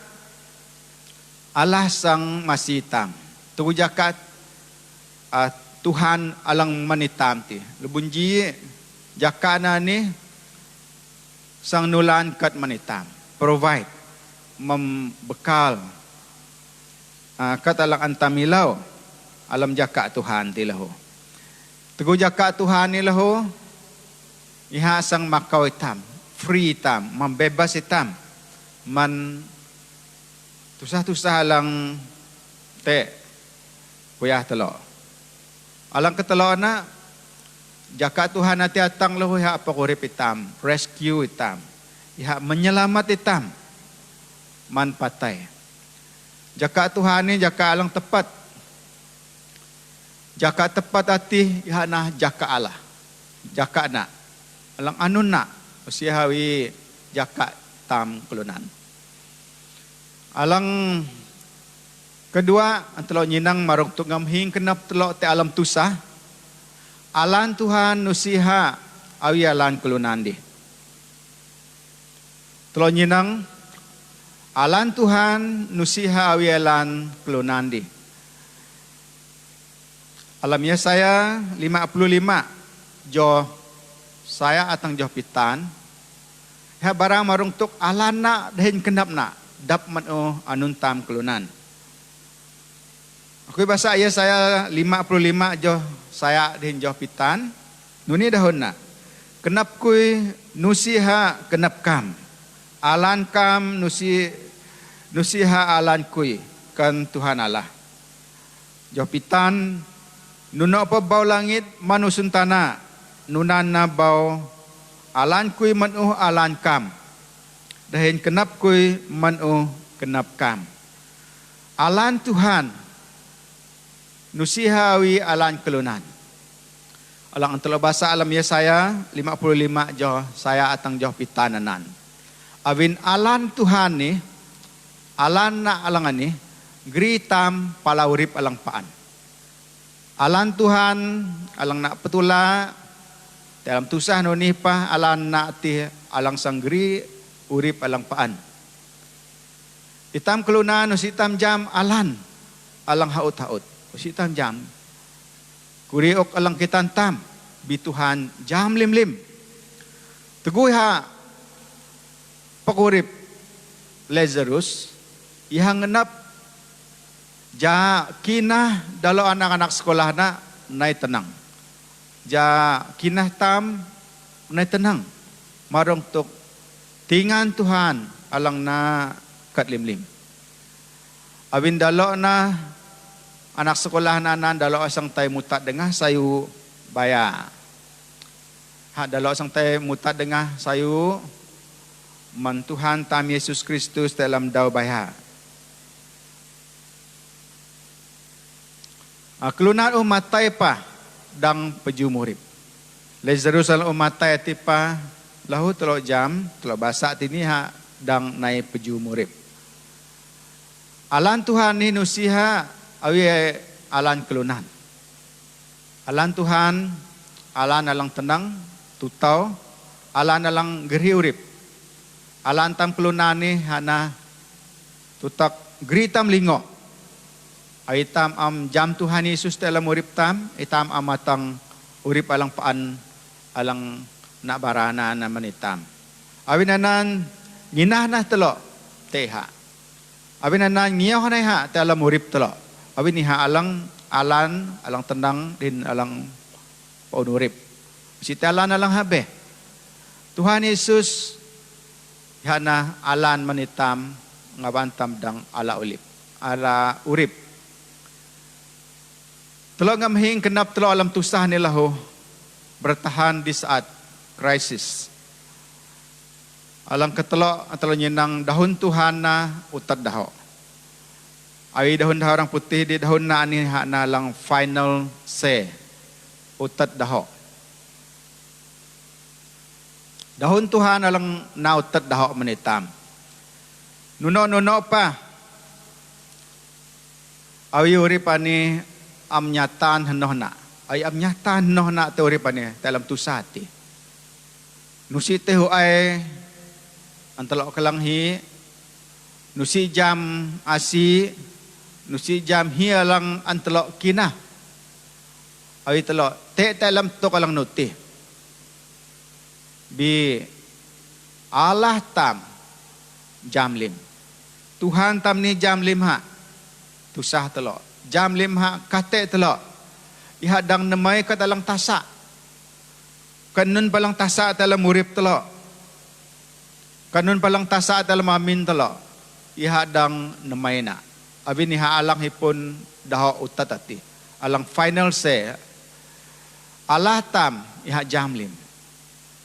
Allah sang masitam. Teguh jaka Tuhan alang manitam ti. Lebunji jaka na ni sang nulan kat manitam. Provide. Membekal. Kat alang antamilaw. Alam jaka Tuhan ti lahu. Teguh jaka Tuhan ni lahu. Iha sang makaw itam. Free itam. Membebas itam. Man tusah-tusah alang te kuyah telo. Alang ketelo na jaka Tuhan ati atang lahu iha pakurip itam, rescue itam. Iha menyelamat itam. Man patay. Jaka Tuhan ni jaka alang tepat. Jaka tepat ati iha na jaka Allah. Jaka na. Alang anun na usihawi jaka tam kelunan. Alang kedua antelo nyinang marung tuk ngamhing kenap telo te alam tusah. Alan Tuhan nusiha awi alan kelunan di. Telo nyinang alan Tuhan nusiha awi alan kelunan di. Alam Yesaya 55 jo saya atang jo pitan. Ya barang marung tuk alana dahin kendap na dap man anun tam kelunan. Aku bahasa Yesaya 55 jo saya dahin jo pitan. Nuni dahon na. Kenap kui nusiha kenap kam. Alan kam nusiha alan kui kan Tuhan Allah. Jo pitan nuno pa bau langit manusun tanah nunan na bau alan kui manu alan kam dahin kenap kui manu kenap kam alan Tuhan nusihawi alan kelunan alang antara bahasa alam Yesaya 55 jo saya atang jo pitananan awin alan Tuhan ni alan na alangan ni gritam palawrip alang paan alan Tuhan alang nak petula dalam tusah noni pa alan nak ti alang sanggri urip alang paan itam kelunan usitam jam alan alang haut usitam jam kuriok alang kitantam bituhan jam lim teguh ha pakurip Lazarus ihang ngenap ja kinah dalam anak-anak sekolah na nai tenang. Ja kinah tam nai tenang. Marong tuk tingan Tuhan alang na kat lim. Awin dalo na anak sekolah na nan dalo asang tay mutat dengah sayu baya. Ha dalo asang tay mutat dengah sayu man Tuhan tam Yesus Kristus dalam dau baya. Kelunan umatai pa dang pejumurip. Lazarus al umatai tipa lahu telo jam telo basa tini ha dang nai pejumurip. Alan Tuhan ni nusiha awi alan kelunan. Alan Tuhan alan alang tenang tutau alan alang gerhi urip. Alan tam kelunan ni hana tutak gritam lingo. Aitam am jam Tuhan Yesus dalam urip tam, itam amatang urip alang paan alang nak barana na manitam. Awinanan nginah na telo teha. Awinanan ngiyaw na ha dalam urip telo. Awin niha alang alang tenang din alang paun urip. Si alan alang habe. Tuhan Yesus hana alan manitam ngabantam dang ala urip. Telo ngamhing kenap telo alam tusah nila ho bertahan di saat krisis. Alang ketelo antara nyenang dahun Tuhan na utat daho. Awi dahun orang putih di dahun na ani hak na lang final say utat daho. Dahun Tuhan alang na utat daho menitam. Nuno pa. Awi urip ani am nyatan henohna ay am nyatan henohna teori pane dalam tusati nusi tehu ay antalo kalanghi nusi jam asi nusi jam hialang antalo kinah ay telo te dalam to kalang nuti bi Allah tam jam lim Tuhan tam ni jam lim ha tusah telo jam limha kate telo iha dang nemai kat dalam tasa kanun palang tasa dalam urip telo kanun palang tasa dalam amin telo iha dang nemai na abin iha alang hipun daho utatati alang final say Allah tam iha jam lim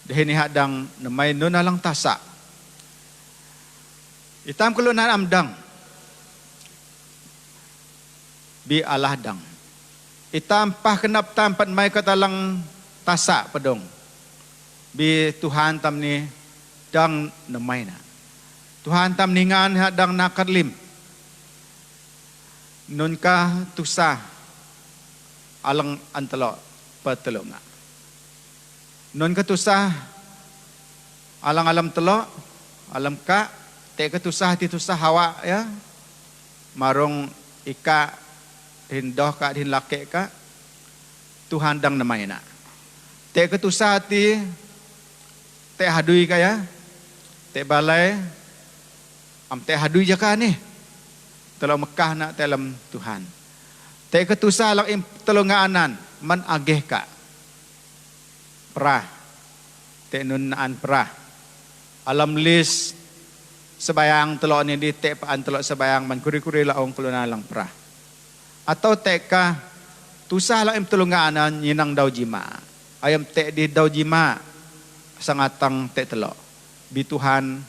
dehin iha dang nemai nun alang tasa itam kelunan amdang bi Allah dang. Itam pah kenap tampat mai katalang tasa pedong. Bi Tuhan tam ni dang nemai na. Tuhan tam ningan ha dang nakarlim. Nun ka tusa alang antalo patelo nga. Nun ka tusa alang alam telo alam ka te ka tusa ti tusa hawa ya. Marong ika hindoh ka din laki ka Tuhan dang namay na. Te ketusa ti te hadui kaya te balay te hadui jaka ni. Telo Mekah na telam Tuhan. Te ketusa lang im telungaanan man ageh ka. Perah. Te nunaan perah. Alam lis sebayang telo ni di te paan telo sebayang man kuri-kuri laong kuluna lang perah. Atau te ka tusa lang im telungaanan yinang daw jima. Ayam te di daw jima sangatang te telo. Bi Tuhan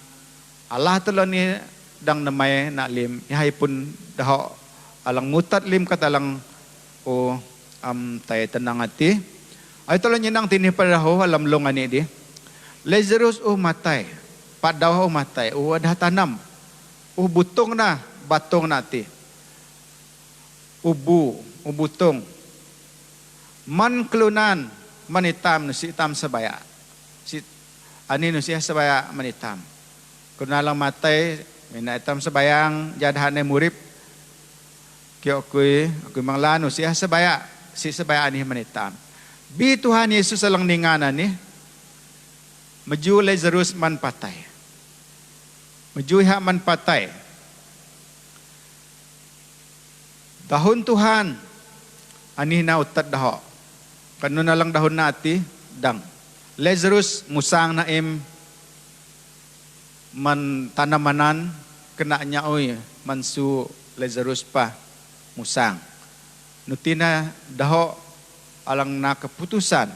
Allah telo ni dang namay na lim yahay pun daho alang mutat lim katalang o tay tenang ati ay tolo nang tinipadaho alam longan ni di Lazarus matay padaw matay wadah tanam butong na batong nati butong man klunan manitam no si itam sabaya si ani no siya sabaya manitam kuna lang matay mina itam sabayang jadhan ay murip kaya ako'y manglano siya sabaya si sabaya ani manitam bi Tuhan Yesus alang ninganan ni maju Lazarus man patay maju ha man patay dahon Tuhan ani na utat daho kanu na lang dahon nati dang Lazarus musang na man tanamanan kena nya oy mansu Lazarus pa musang nutina daho alang na keputusan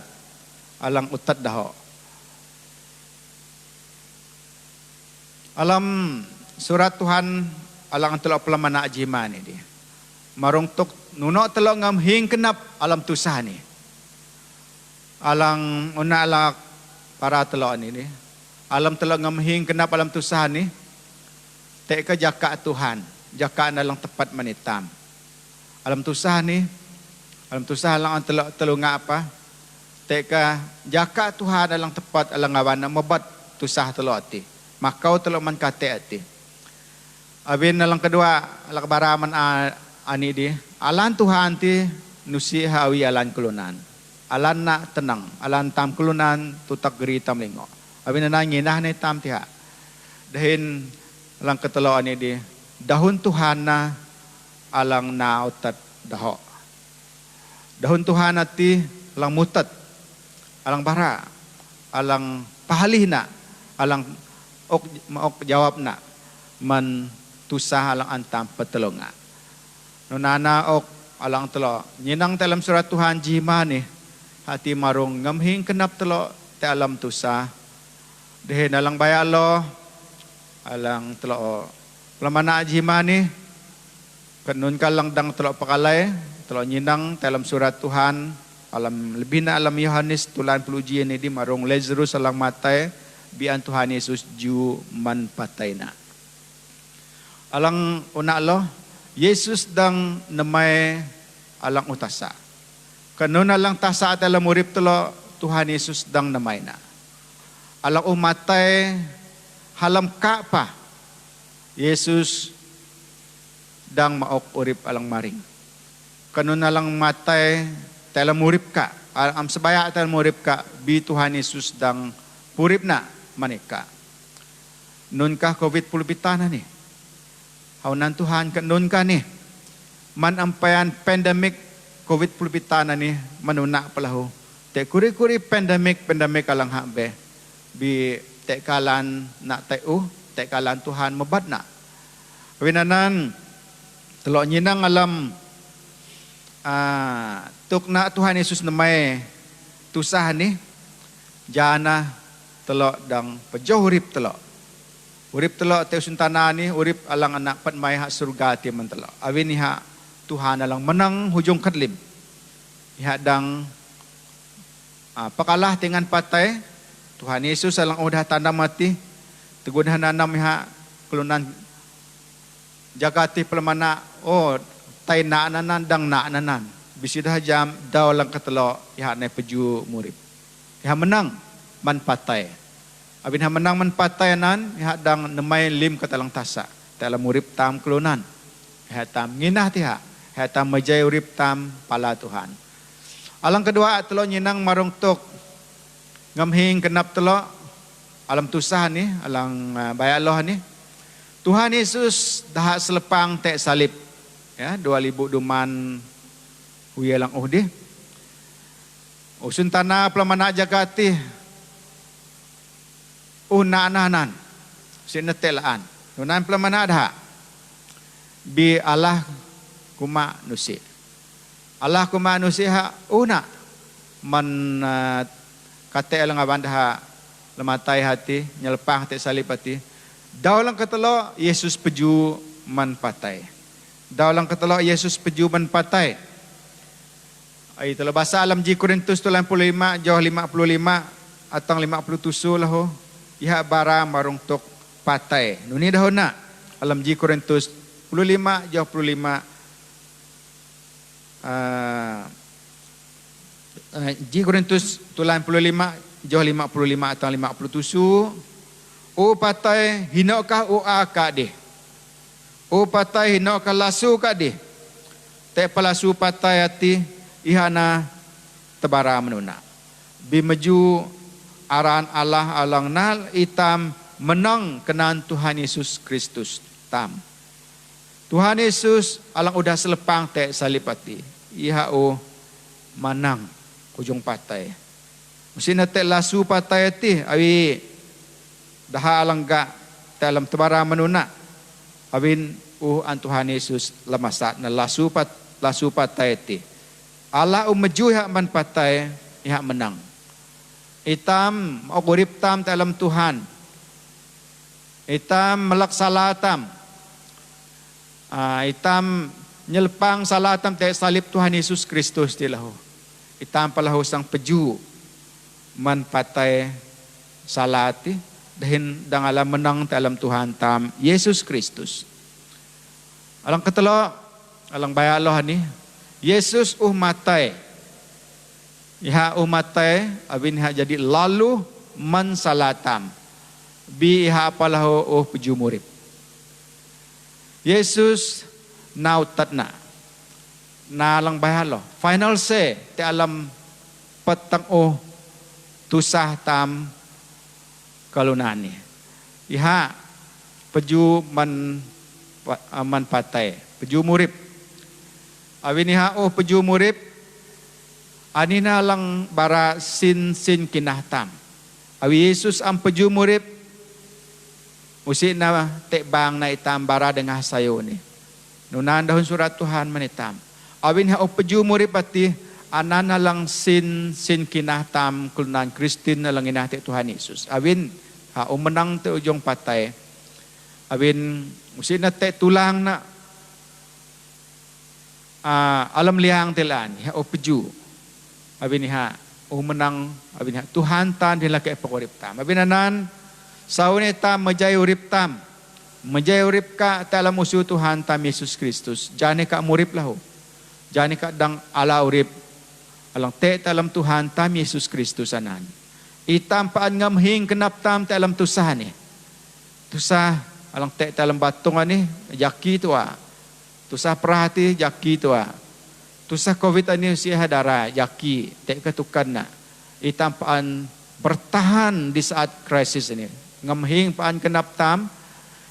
alang utat daho alam surat Tuhan alang telo pelamana ajiman ni di marong tok nuno telo ngam hing kenap alam tusah ni alang una alak para telo ni alam telo ngam hing kenap alam tusah ni te ka jaka Tuhan jaka na lang tepat manitam alam tusah ni alam tusah lang ang telo nga apa te ka jaka Tuhan na lang tepat alang ngawan na mabat tusah telo ati makau telo man kate ati abin na lang kedua alak baraman ani di alan Tuhan ti nusi hawi alan kulunan alan na tenang alan tam kulunan tutak geri tam lingo abin na nginah ni tam tiha dahin alang ketelo ani di dahon Tuhan na alang nautat daho dahon Tuhan ati alang mutat alang bara alang pahalih na alang maok jawab na man tusah alang antam petelonga nunana ok alang telo nyinang dalam surat Tuhan jima ni hati marung ngamhing kenap telo te alam tusah dehe alang bayalo alang telo lamana jima ni kanun kalang dang telo pakalay telo nyinang dalam surat Tuhan alam lebih na alam Yohanes tulan pelujian ni di marung Lazarus alang matay bian Tuhan Yesus ju man patay na alang una lo Yesus dang namay alang utasa kanun alang tasa at alam murip telo Tuhan Yesus dang namay na alang umatay halam ka pa Yesus dang maok urip alang maring kanun alang matay talam murip ka am sabaya talam murip ka bi Tuhan Yesus dang purip na manika nun ka COVID pulpitana ni haunan Tuhan ka nun ka ni man ampayan pandemic COVID pulpitana ni manuna palahu te kuri-kuri pandemic alang habe bi te kalan na tayo te kalan Tuhan mabat na winanan telo nyinang alam tuk na Tuhan Yesus namay tusah ni jana telo dang pejoh urip telo te suntana ni urip alang anak patmay ha surga ti man telo awin niha Tuhan alang menang hujung kadlim iha dang pakalah dengan patay Tuhan Yesus alang udah tanda mati tegudah nanam iha kelunan jagati pelamana tay na nanan dang na nanan bisidah jam daw lang katelo iha na peju murip iha menang man patay abin ha menang man patay nan iha dang nemay lim katalang tasa talam murip tam kelunan iha tam nginah tiha iha tam majay urip tam pala Tuhan Alang kedua telo nyinang marung tok ngamhing kenap telo alam tusah ni alang bayar Allah ni. Tuhan Yesus dah selepang tek salib ya 2000 duman huyalang uhdi. Usun tanah pelamana jagati unananan sinetelaan. Nunan pelamana dah bi Allah kuma nusi. Allah kuma nusi ha una man kata elang abandah lematai hati nyelepang tek salib hati. Daulang ketelo Yesus peju man patai. Daulang ketelo Yesus peju man patai. Ai telo bahasa alam ji Korintus 35 jauh 55 atang 57 lah ho. Iha bara marung tok patai. Nuni dahona alam ji Korintus 55 jauh 55 ji Korintus 35 jauh 55 atang 57 O patai hinokah o akak deh. O patai hinokah lasu kak deh. Te palasu patai hati ihana tebara menuna. Bimeju aran Allah alang nal itam menang kenan Tuhan Yesus Kristus tam. Tuhan Yesus alang udah selepang te salib hati. Iha o manang ujung patai. Mesti te lasu patai hati awi dah alangga dalam tebara menuna awin an Tuhan Yesus lemasat na lasu patai ti Allah meju hak man patai hak menang itam ogurip tam dalam Tuhan itam melaksalatam itam nyelepang salatam te salib Tuhan Yesus Kristus ti lahu itam palahu sang peju man patai salati dahin dangala menang dalam Tuhan tam Yesus Kristus. Alang ketelo alang baya Allah ni Yesus matai. Iha matai abin ha jadi lalu mansalatam. Bi iha apalah peju murib. Yesus nautatna. Na alang baya Allah. Final say te alam petang tusah tam kalunani. Iha peju man patai, peju murib. Awin iha peju murib anina lang bara sin kinah tam. Awi Yesus am peju murib usi na tekbang na itam bara dengan sayo ni. Nunan dahun surat Tuhan manitam. Awin iha peju murib pati anana lang sin kinah tam kulunan Kristin na lang inah te Tuhan Yesus. Awin menang te ujung patai. Awin mesti na te tulang na alam liang telan ha peju. Awin ha menang awin ha Tuhan tan dila ke pagurip tam. Awin anan saune tam majay urip tam. Majay urip ka ta alam musuh Tuhan tam Yesus Kristus. Jani ka murip lahu. Jani ka dang ala urip. Alang te alam Tuhan tam Yesus Kristus anan. Itam paan ngamhing kenap tam te alam tusah ni. Tusah alang te alam batung ni jaki tua. Tusah perhati jaki tua. Tusah COVID ni usia hadara jaki te ketukan na. Itam paan bertahan di saat krisis ini. Ngamhing paan kenap tam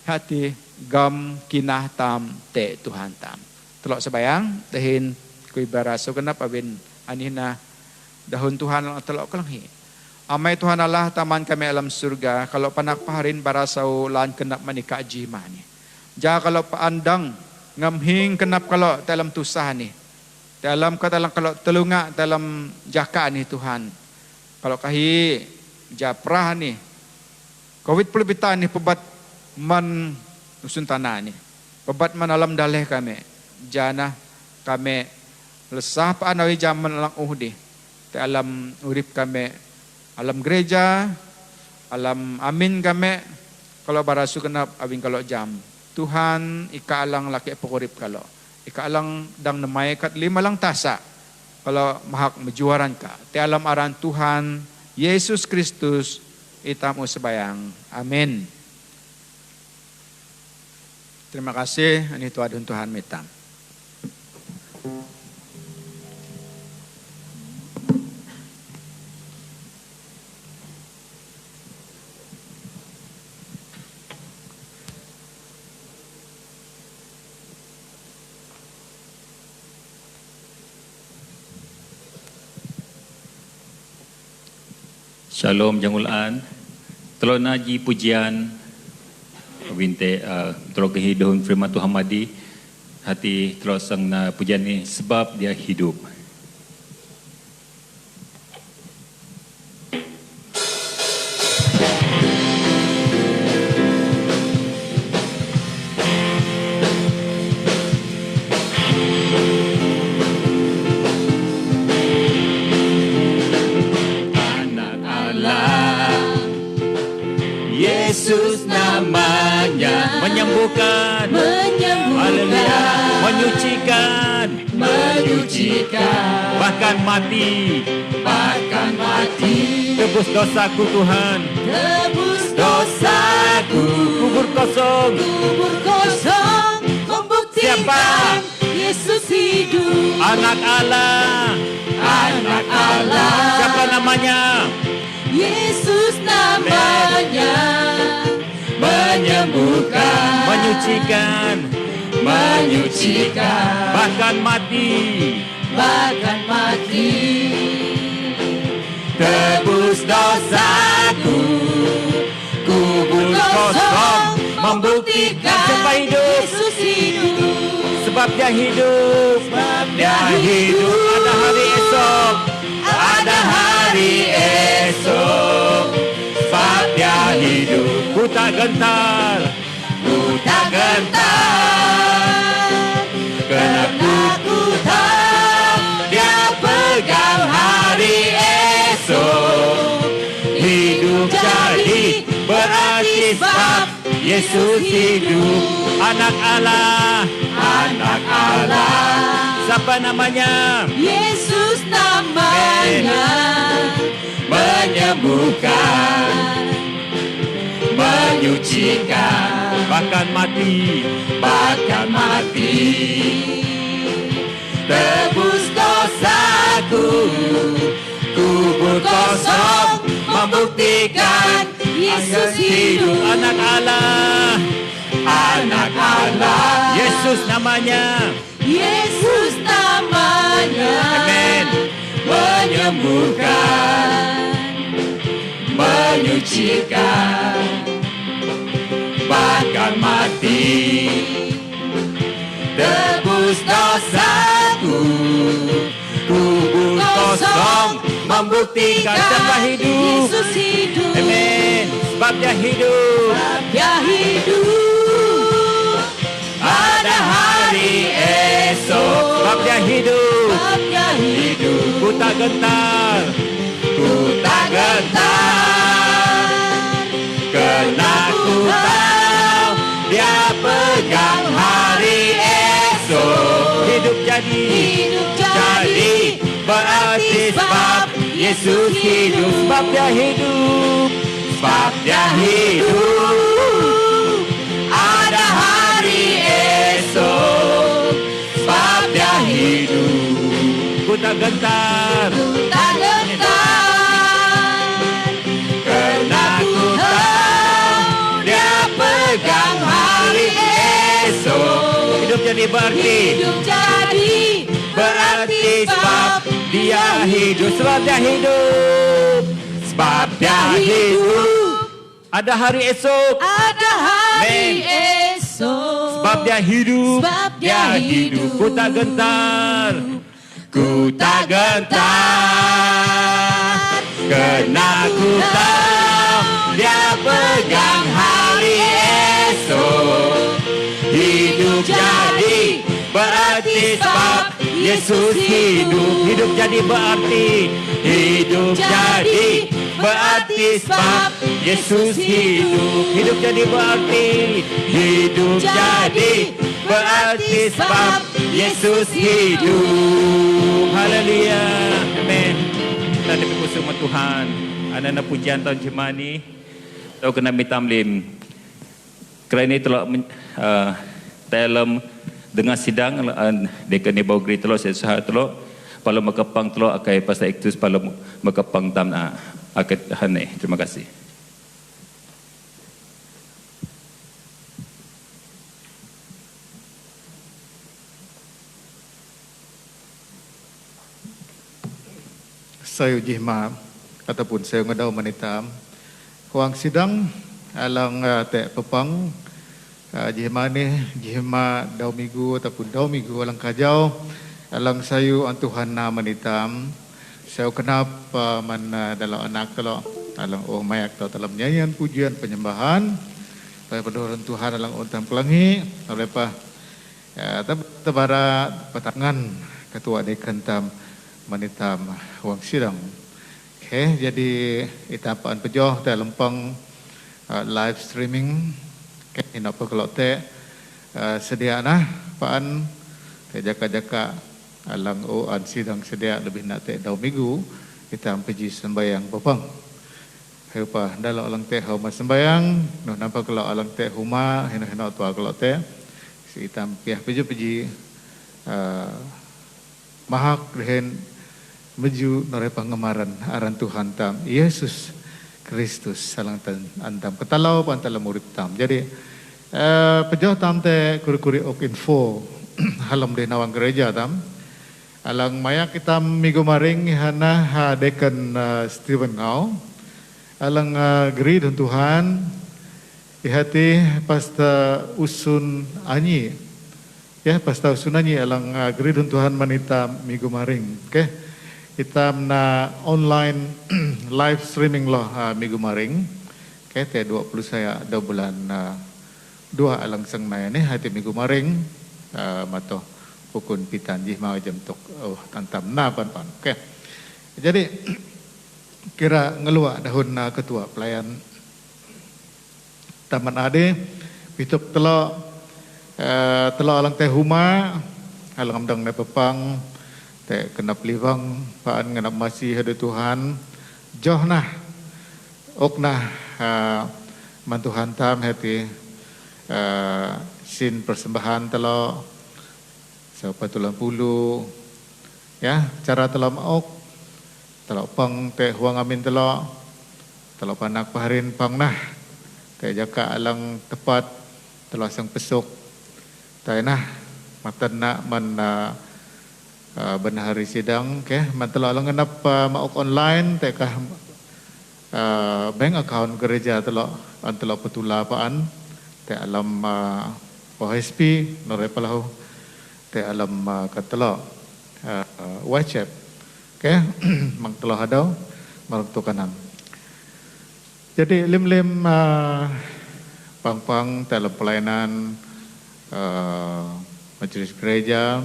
hati gam kinah tam te Tuhan tam. Telok sebayang dahin kui baraso kenap abin anina dahun Tuhan lang telok kelanghi. Amai Tuhan Allah taman kami alam surga. Kalau panak paharin barasau lan kenap manika jimani. Ja kalau paandang ngamhing kenap kalau dalam tusah ni. Dalam katalang kalau telunga dalam jaka ni Tuhan. Kalau kahi japrah ni. Covid pelebitan ni pebat man nusun tanah ni. Pebat man alam daleh kami. Jana kami lesah paanawi zaman lang uhdi. Te alam urip kami. Alam gereja, alam amin kami, kalau barasu kenap abing kalau jam. Tuhan ika alang laki pekurip kalau. Ika alang dang namai kat 5 lang tasa. Kalau mahak mejuaran ka. Te alam aran Tuhan, Yesus Kristus, itamu sebayang. Amin. Terima kasih, ini Tuhan mitam. Shalom jangulan. Telo naji pujian binte telo kehidupan firman Tuhan Madi hati telo sang na pujian ni sebab dia hidup. Yesus namanya, Menyembuhkan, haleluya, menyucikan, bahkan mati, tebus dosaku Tuhan, kubur kosong, membuktikan Yesus hidup. anak Allah, siapa namanya? Yesus namanya, menyembuhkan, menyucikan, bahkan mati, tebus dosaku, kubur kosong, membuktikan Sebab hidup. Yesus hidup. sebab dia hidup, ada hari esok, sebab dia hidup, ku tak gentar, kerana Aku tahu dia pegang hari esok. hidup jadi berarti sebab Yesus hidup. Anak Allah, siapa namanya? Yesus namanya, menyembuhkan, menyucikan, Bahkan mati, tebus dosaku, kubur kosong, membuktikan Yesus hidup. Anak Allah, Yesus namanya. Yesus namanya, Amen. menyembuhkan, menyucikan, bahkan mati, tebus dosaku, kubur kosong, Membuktikan siapa hidup. Yesus hidup. Amen. Sebab dia hidup. Dia hidup. Ada hari esok. Sebab dia hidup. Sebab dia hidup. Ku tak gentar, Kerana ku tahu dia pegang hari esok. hidup jadi berarti sebab Yesus hidup. Sebab dia hidup. Ada hari esok. Sebab dia hidup. Ku tak gentar, Tak gentar, kerana ku tahu dia pegang hari esok. hidup jadi berarti. Hidup jadi Berarti sebab dia hidup. Sebab dia hidup. Sebab dia hidup. Ada hari esok. Ada hari Amen. esok. Sebab dia hidup. Sebab dia hidup. Ku tak gentar, kerana ku tahu dia pegang hari esok. Hidup jadi berarti sebab Yesus hidup. Hidup jadi berarti. Hidup jadi berarti sebab Yesus hidup. Hidup jadi berarti. Hidup jadi berarti sebab Yesus hidup. Haleluya. Amen. Dan demi kusuma Tuhan, anak-anak pujian tahun Jemani, tahu kena mitamlim. Kerana ini telah dalam dengan sidang dekan bau gri telo sesahat telo palo makapang telo akai pasal iktus palo makapang tamna akai hane. Terima kasih. Saya jihma ataupun saya ngadaw manitam huang sidang alang te pepang jihma daw minggu ataupun daw minggu alang kajau alang sayu ang Tuhan na manitam saya kenap dalam anak kalau alang mayak tau dalam nyanyian pujian penyembahan pada pedoran Tuhan alang untam kelangi oleh tabara patangan ketua dekantam manitam huang sidang. Okay, jadi itapaan pejoh te lempang live streaming. Okay, inapa kalau te sedia nah paan te jaka-jaka alang an sidang sedia lebih nak te dau minggu kita ampeji sembayang bapang. Hepa dalam alang te hau sembayang, noh nampak kalau alang te huma hina-hina tua kalau te si itam piah peji mahak dehen meju nore pangemaran aran Tuhan tam Yesus Kristus salang tan antam ketalau pantalam murid tam. Jadi pejoh tam te kuri-kuri ok info halam de nawang gereja tam alang mayak kita minggu maring hana ha dekan Stephen Ngau alang geri dan Tuhan ihati pasta usun anyi ya pasta usun anyi alang geri dan Tuhan manita minggu maring. Okay, kita na online live streaming loh minggu maring. Okay, te 20 saya 2 bulan 2 alang sang maya ni hati minggu maring mato pukun pitan jih mau jam tok tantam na pan. Okay, jadi kira ngeluak dahun ketua pelayan Taman Ade pituk telo alang teh huma alang amdang na pepang te kenap liwang paan ngenap masih ada Tuhan joh nah ok nah mantuhan tam hati sin persembahan telo sapatulang puluh ya cara telo maok telo pang te huang amin telo panak paharin pang nah te jaka alang tepat telo sang pesok tay nah matan na man benahari sidang ke man telo alang ngenap maok online te kah bank account gereja telo antelo petula paan te alam OSP nore palahu te alam katelo WhatsApp. Okay, mang telah ada marang tu kanan. Jadi lim-lim pang-pang dalam pelayanan majelis gereja,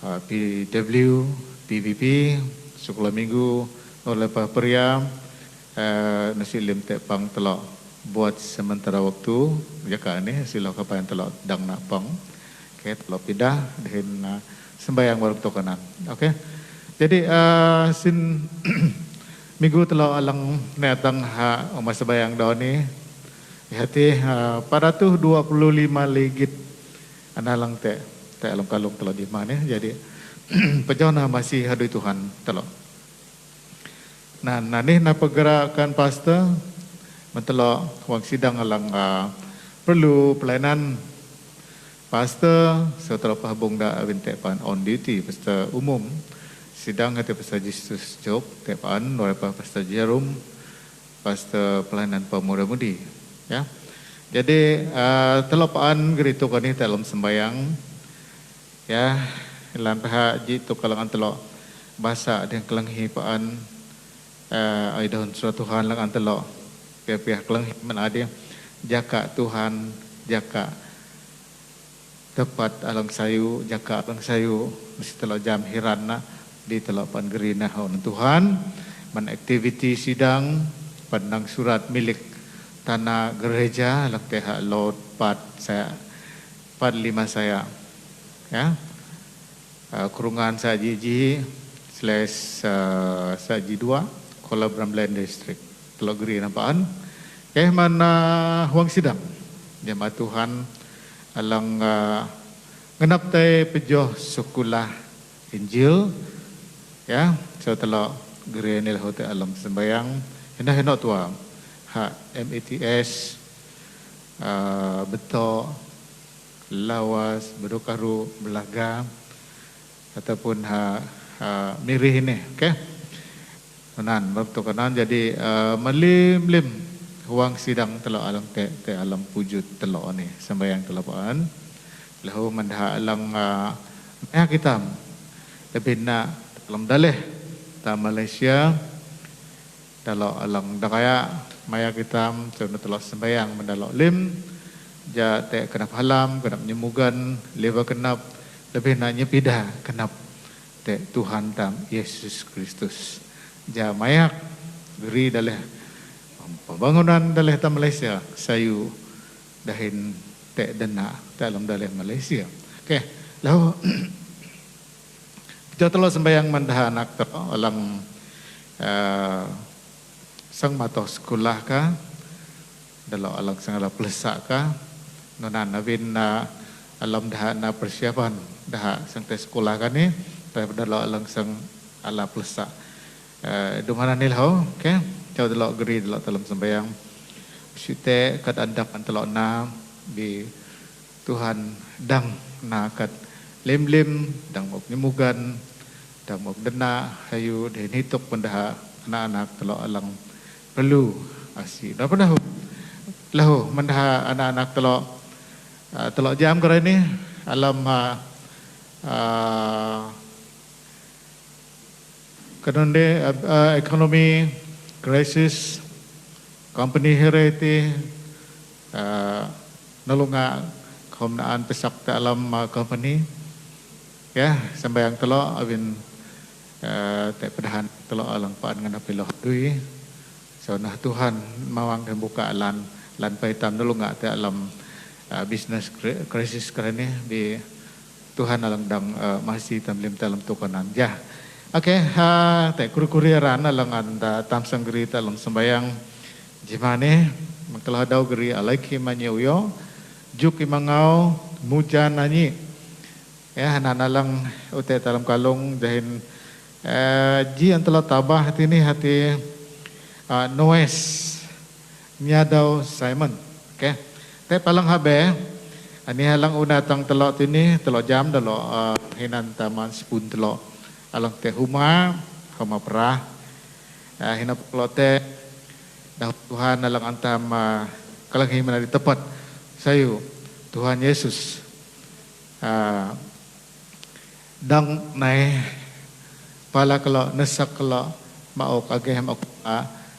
PW, PVP, sekolah minggu, oleh Pak Pria, nasi lim te pang telah buat sementara waktu, jaka ini silau kapan telah dang nak pang, okay, telah pindah dengan sembahyang marang tu kanan. Okay. Jadi sin minggu telah alang netang umat sebayang daun ni hati pada tu 25 legit analang te alam kalung telah di mana jadi pejana masih hadui Tuhan telah. Nah ni na pergerakan pastor mentelah wang sidang alang perlu pelayanan pastor setelah pahbung da awinte pan on duty pastor umum sidang hati Pastor Jesus Job, tepaan oleh Pastor Jerome, Pastor pelayanan pemuda-mudi. Ya, jadi telopaan gerito kani dalam sembayang, ya, lan pihak jitu kalangan telok bahasa dan kelangi paan, aidon surat Tuhan lang antelok, pihak kelangi menade jaka Tuhan jaka tepat alang sayu jaka alang sayu mesti telok jam hirana di telapan gerina haun Tuhan man aktiviti sidang pandang surat milik tanah gereja lak teha lot 4 saya ya kurungan sajiji / saji 2 Kuala Bramland District telok gerina paan mana huang sidang jemaat Tuhan alang ngenap te pejoh sekolah Injil. Ya, setelah gerenil hotel alam sembayang, hendak tua, MATS, betok, lawas, bedokaru, belaga, ataupun mirih ini, okay? Menan waktu kanan jadi melim-lim huang sidang telok alang te alam pujud telok ni sembahyang telapaan. Lahu mandha alang maya kita lebih nak dalam daleh ta Malaysia telok alang dakaya maya kita cuma telok sembahyang mendalok lim ja te kenap halam kenap nyemugan leva kenap lebih nak nyepida kenap te Tuhan tam Yesus Kristus. Ja mayak geri daleh pembangunan daleh ta Malaysia sayu dahin te dena dalam daleh Malaysia. Okey, lalu kita telah sembahyang mandah anak terang alang sang mato sekolah ka dalam alang sang ala pelesak ka nonan nabin alam dah na persiapan dah sang te sekolah ka ni dalam alang sang ala pelesak dumana ni lau okey jauh dalam geri dalam sembahyang syute kat andap antelok na bi Tuhan dang na kat lim-lim dang mok nyemugan dang mok dena hayu den hitok pendah anak-anak telok alang perlu asi dah pernah lahu mendah anak-anak telok jam kara ni alam kanonde ekonomi krisis company hereti nalunga komnaan pesak dalam company ya sembahyang telok abin te pedahan telok alang paan ngana piloh dui so nah Tuhan mawang dan buka lan paitam nalunga te alam business krisis kerana di Tuhan alang dang masih tamlim dalam tukanan ya. Okey, te kuri-kuriran alang anda tamsang geri dalam sembahyang jimane mengkelah dau geri alaiki manyeuyo juk imangau mujan nanyi ya nanalang ute dalam kalung dahin ji antala tabah hati ni hati noes nyadau Simon. Okey, te palang habe ani halang unatang telok tini telok jam telok hinan taman sepun telok alang te huma perah hina pelote dah Tuhan alang antam kalang himana di tepat sayu Tuhan Yesus dang nai pala kalau nesak kalau mau ageh mau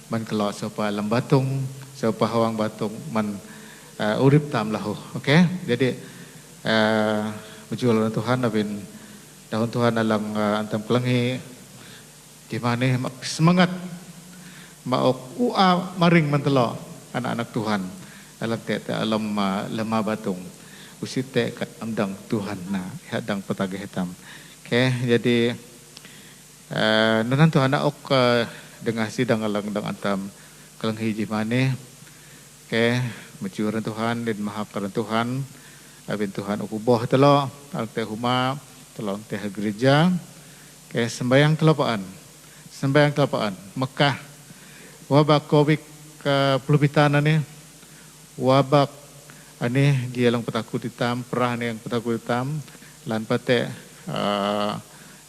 man kalau sopa lambatung sopa hawang batung man urip tam lahu. Okey, jadi berjual Tuhan abin dahun Tuhan alang antam kelanghi gimana semangat mau maring mentelo anak-anak Tuhan alam te alam lemah batung usite kat amdang Tuhan na hadang petagih hitam. Okey, jadi nanan Tuhan ok dengan sidang alang dang antam kelanghi gimana. Okey, mecuran Tuhan dan mahakaran Tuhan abin Tuhan ukuboh telo al te huma tolong teh gereja ke sembahyang telapaan Mekah wabak Covid ke pelupitana ni wabak ani dia lang petakut hitam perah ni yang petakut hitam lan pate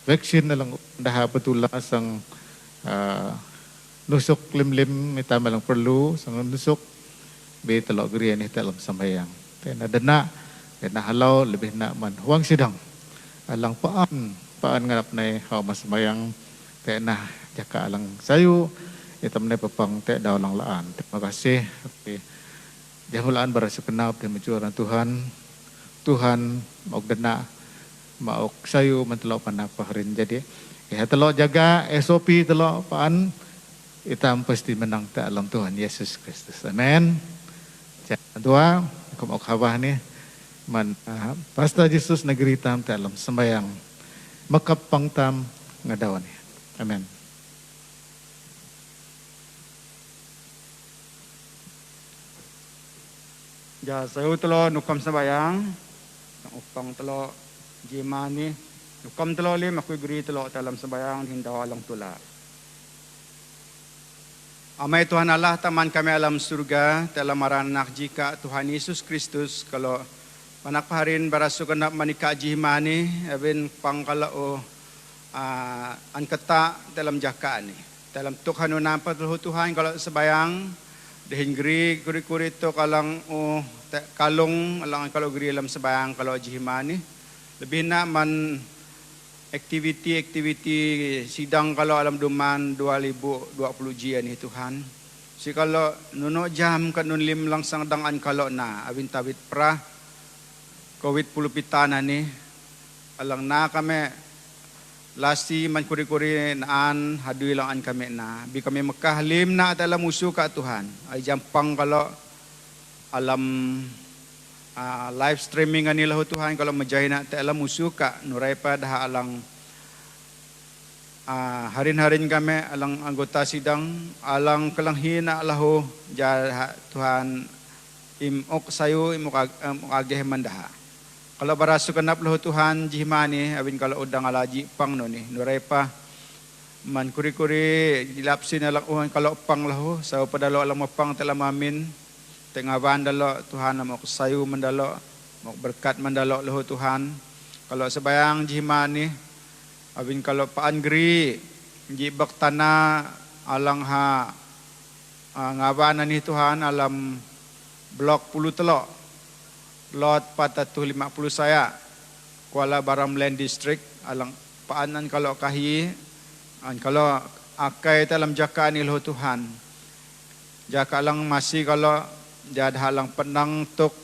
vaksin lang dah betul sang nusuk lim-lim hitam lang perlu sang nusuk be telok geria ni dalam sembahyang tena dena halau lebih nak man huang sidang alang paan ngarap nai hau masmayang te nah jaka alang sayu itam nai papang te daw lang laan. Terima kasih. Okay. Jahulaan barasa kenap dan mencuran Tuhan mauk dena mauk sayu mentelok panapaharin jadi ya telok jaga SOP telok paan itam pasti menang te alam Tuhan Yesus Kristus. Amen. Jangan tua aku mau khabah ni man pasta Yesus negeri tam dalam sembahyang makapang tam ngadawan ni. Amen. Ja sayu telo nukam sembahyang upang telo jimani nukam telo lim aku geri telo dalam sembahyang hindaw alang tula. Amai Tuhan Allah taman kami alam surga dalam maranak jika Tuhan Yesus Kristus kalau manak paharin barasu kenap manika jihmani abin pangkalao an kata dalam jaka ni dalam Tuhan nampak Tuhan kalau sebayang dehin geri kuri to kalang kalong alang kalau geri dalam sebayang kalau jihimani lebih nak man aktiviti sidang kalau alam duman 2020 jian ni Tuhan. Si kalau nuno jam kan nun lim langsang dangan kalau na awin tawit pra COVID pulupitana ni alang na kami lasi man kuri naan hadui langan kami na bi kami Mekah lim na dalam musuh ka Tuhan ay jampang kalau alam live streaming ani lahu Tuhan kalau majahin na dalam musuh ka nurai pa dah alang harin-harin kami alang anggota sidang alang kalanghina lahu jah Tuhan imok sayu imok ageh mandaha. Kalau barasukan nap lahu Tuhan jihmani awin kalau udang alaji pang no ni nurai pa man kuri dilapsin alang kalau pang lahu sa padalo alang mapang telah mamin tengawan dalo Tuhan amok sayu mandalo mok berkat mandalo lahu Tuhan. Kalau sebayang jihmani awin kalau paan geri jibak tanah alang ngawan ni Tuhan alam blok 10 telok lot 450 saya Kuala Baramland District alang paanan kalau kahi kalau akai dalam jaka ni lahu Tuhan jaka lang masih kalau jad halang penang tuk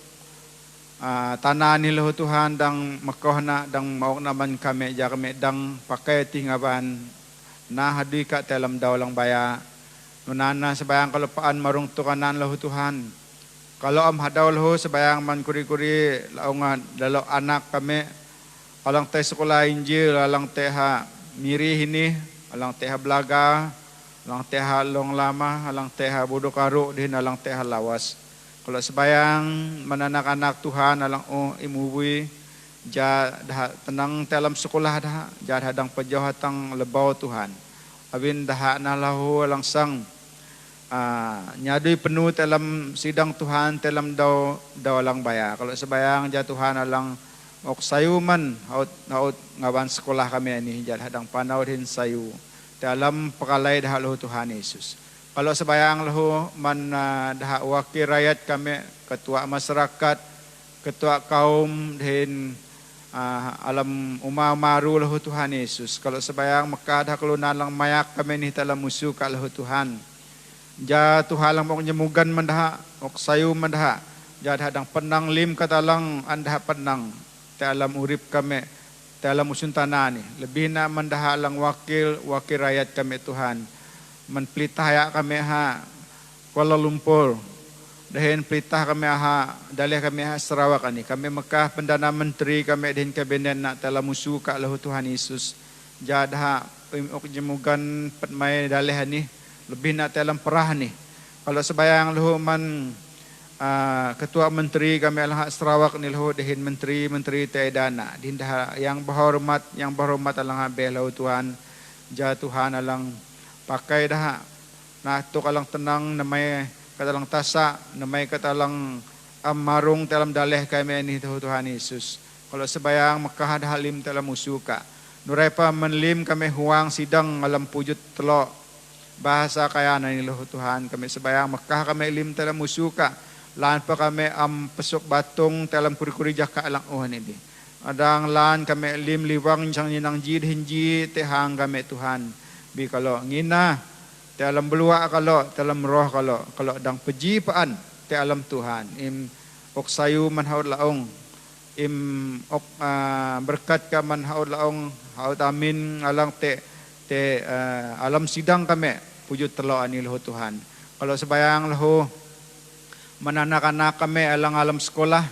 tanah ni lahu Tuhan dang makoh na dang mauk naman kami ja kami dang pakai tingaban na hadui ka dalam daulang baya nunana sebayang kalau paan marung tukanan lahu Tuhan. Kalau am hadaw lahu sebayang man kuri laungan dalo anak kami alang teh sekolah Injil alang teh miri ini alang teh belaga alang teh long lama alang teh bodoh karu din alang teh lawas. Kalau sebayang anak-anak Tuhan alang imubui ja dah tenang dalam sekolah dah ja hadang pejauh hatang lebau Tuhan. Abin dah na lahu langsang nyadui penuh dalam sidang Tuhan dalam dawalang baya. Kalau sebayang ja Tuhan alang ok sayuman haut ngawan sekolah kami ini ja hadang panau din sayu dalam pekalai dah lahu Tuhan Yesus. Kalau sebayang lahu man dah wakil rakyat kami ketua masyarakat ketua kaum din alam maru lahu Tuhan Yesus. Kalau sebayang Mekah dah kelunan lang mayak kami ni dalam musuh ka lahu Tuhan. Ja Tuhan lang mok nyemugan mandaha ok sayu mandaha ja hadang penang lim katalang andah penang dalam urip kami dalam musun tanah ni lebih na mandaha lang wakil rakyat kami Tuhan man pelitah ya kami Kuala Lumpur dahin pelitah kami dalih kami Sarawak ani kami Mekah Perdana Menteri kami dahin kabinet nak dalam musuh ka lahu Tuhan Yesus ja dah ok nyemugan petmai dalih ni lebih nak dalam perah ni. Kalau sebayang lahu man ketua menteri kami alang Sarawak ni lahu dehin menteri Taidana din dah yang berhormat alang habis lahu Tuhan ja Tuhan alang pakai dah nah tu alang tenang namai katalang tasa namai katalang marung dalam dalih kami ni Tuhan Yesus. Kalau sebayang Mekah dah halim dalam musuka nurai pa menlim kami huang sidang malam pujut telok bahasa kaya na niluh Tuhan kami sebayang Mekah kami lim dalam musuka lan pa kami pesuk batung dalam kuri jaka alang ni di adang lan kami lim liwang jang ninang jid hinji tehang kami Tuhan bi kalau ngina dalam belua kalau dalam roh kalau dang pejipaan te alam Tuhan im ok sayu man haud laong im ok berkat ka man haud laong haud amin alang te alam sidang kami pujud telo ani lahu Tuhan. Kalau sebayang lahu anak-anak kami alang sekolah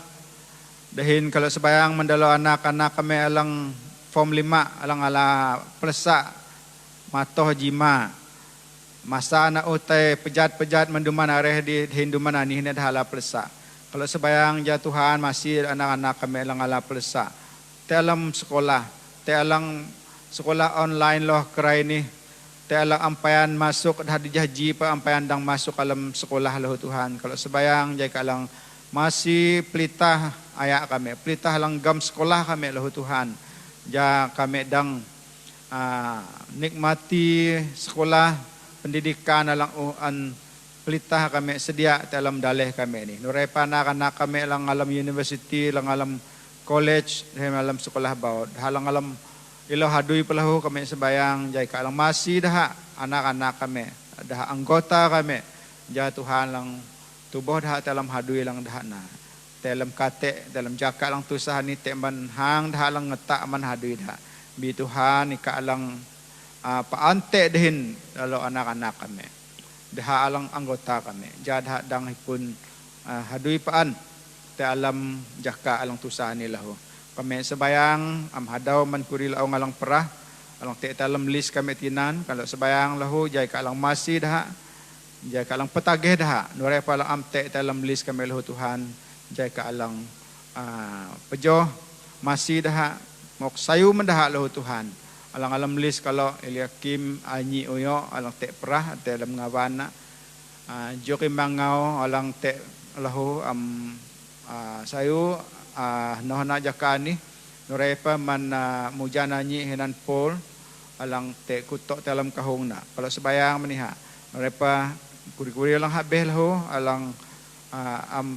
dahin kalau sebayang mendalo anak-anak kami alang form 5 alang ala pelesa matoh jima masa anak utai pejat menduman areh di hinduman ani hina dah ala pelesa. Kalau sebayang ja Tuhan masih anak-anak kami alang ala pelesa te alam sekolah te alang sekolah online loh kerai ni te alang ampayan masuk dah dijanji pa ampayan dang masuk alam sekolah lahu Tuhan. Kalau sebayang jai kalang masih pelitah ayak kami pelitah lang gam sekolah kami lahu Tuhan ja kami dang nikmati sekolah pendidikan alang an pelitah kami sedia dalam daleh kami ni. Nurai anak-anak kami lang alam university, lang alam college, alam sekolah bawah, halang alam ilo hadui pelahu kami sebayang jai ka alang masih dah anak-anak kami, dah anggota kami, jai Tuhan lang tubuh dah dalam hadui lang dah na. Dalam kate, dalam jaka lang tusah ni teman hang dah lang ngetak man hadui dah. Bi Tuhan ika alang paante dehin lalu anak-anak kami. Dah alang anggota kami. Jad dang pun hadui paan te alam jaka alang tusah ni lahu. Kami sebayang hadaw man kuril au ngalang perah alang te dalam list kami tinan kalau sebayang lahu jai ka alang masih dah. Jai ka alang petagih dah. Nurai pa alang amte dalam list kami lahu Tuhan. Jai ka alang pejoh masih dah mok sayu mendah lahu Tuhan. Alang-alam list kalau Eliakim Anyi Uyo alang te perah te dalam ngawana Joki Mangau alang te lahu sayu nohana jakani nurepa man mujana nyi hinan pol alang te kutok dalam kahungna. Kalau sebayang maniha nurepa kuri-kuri alang habeh lahu alang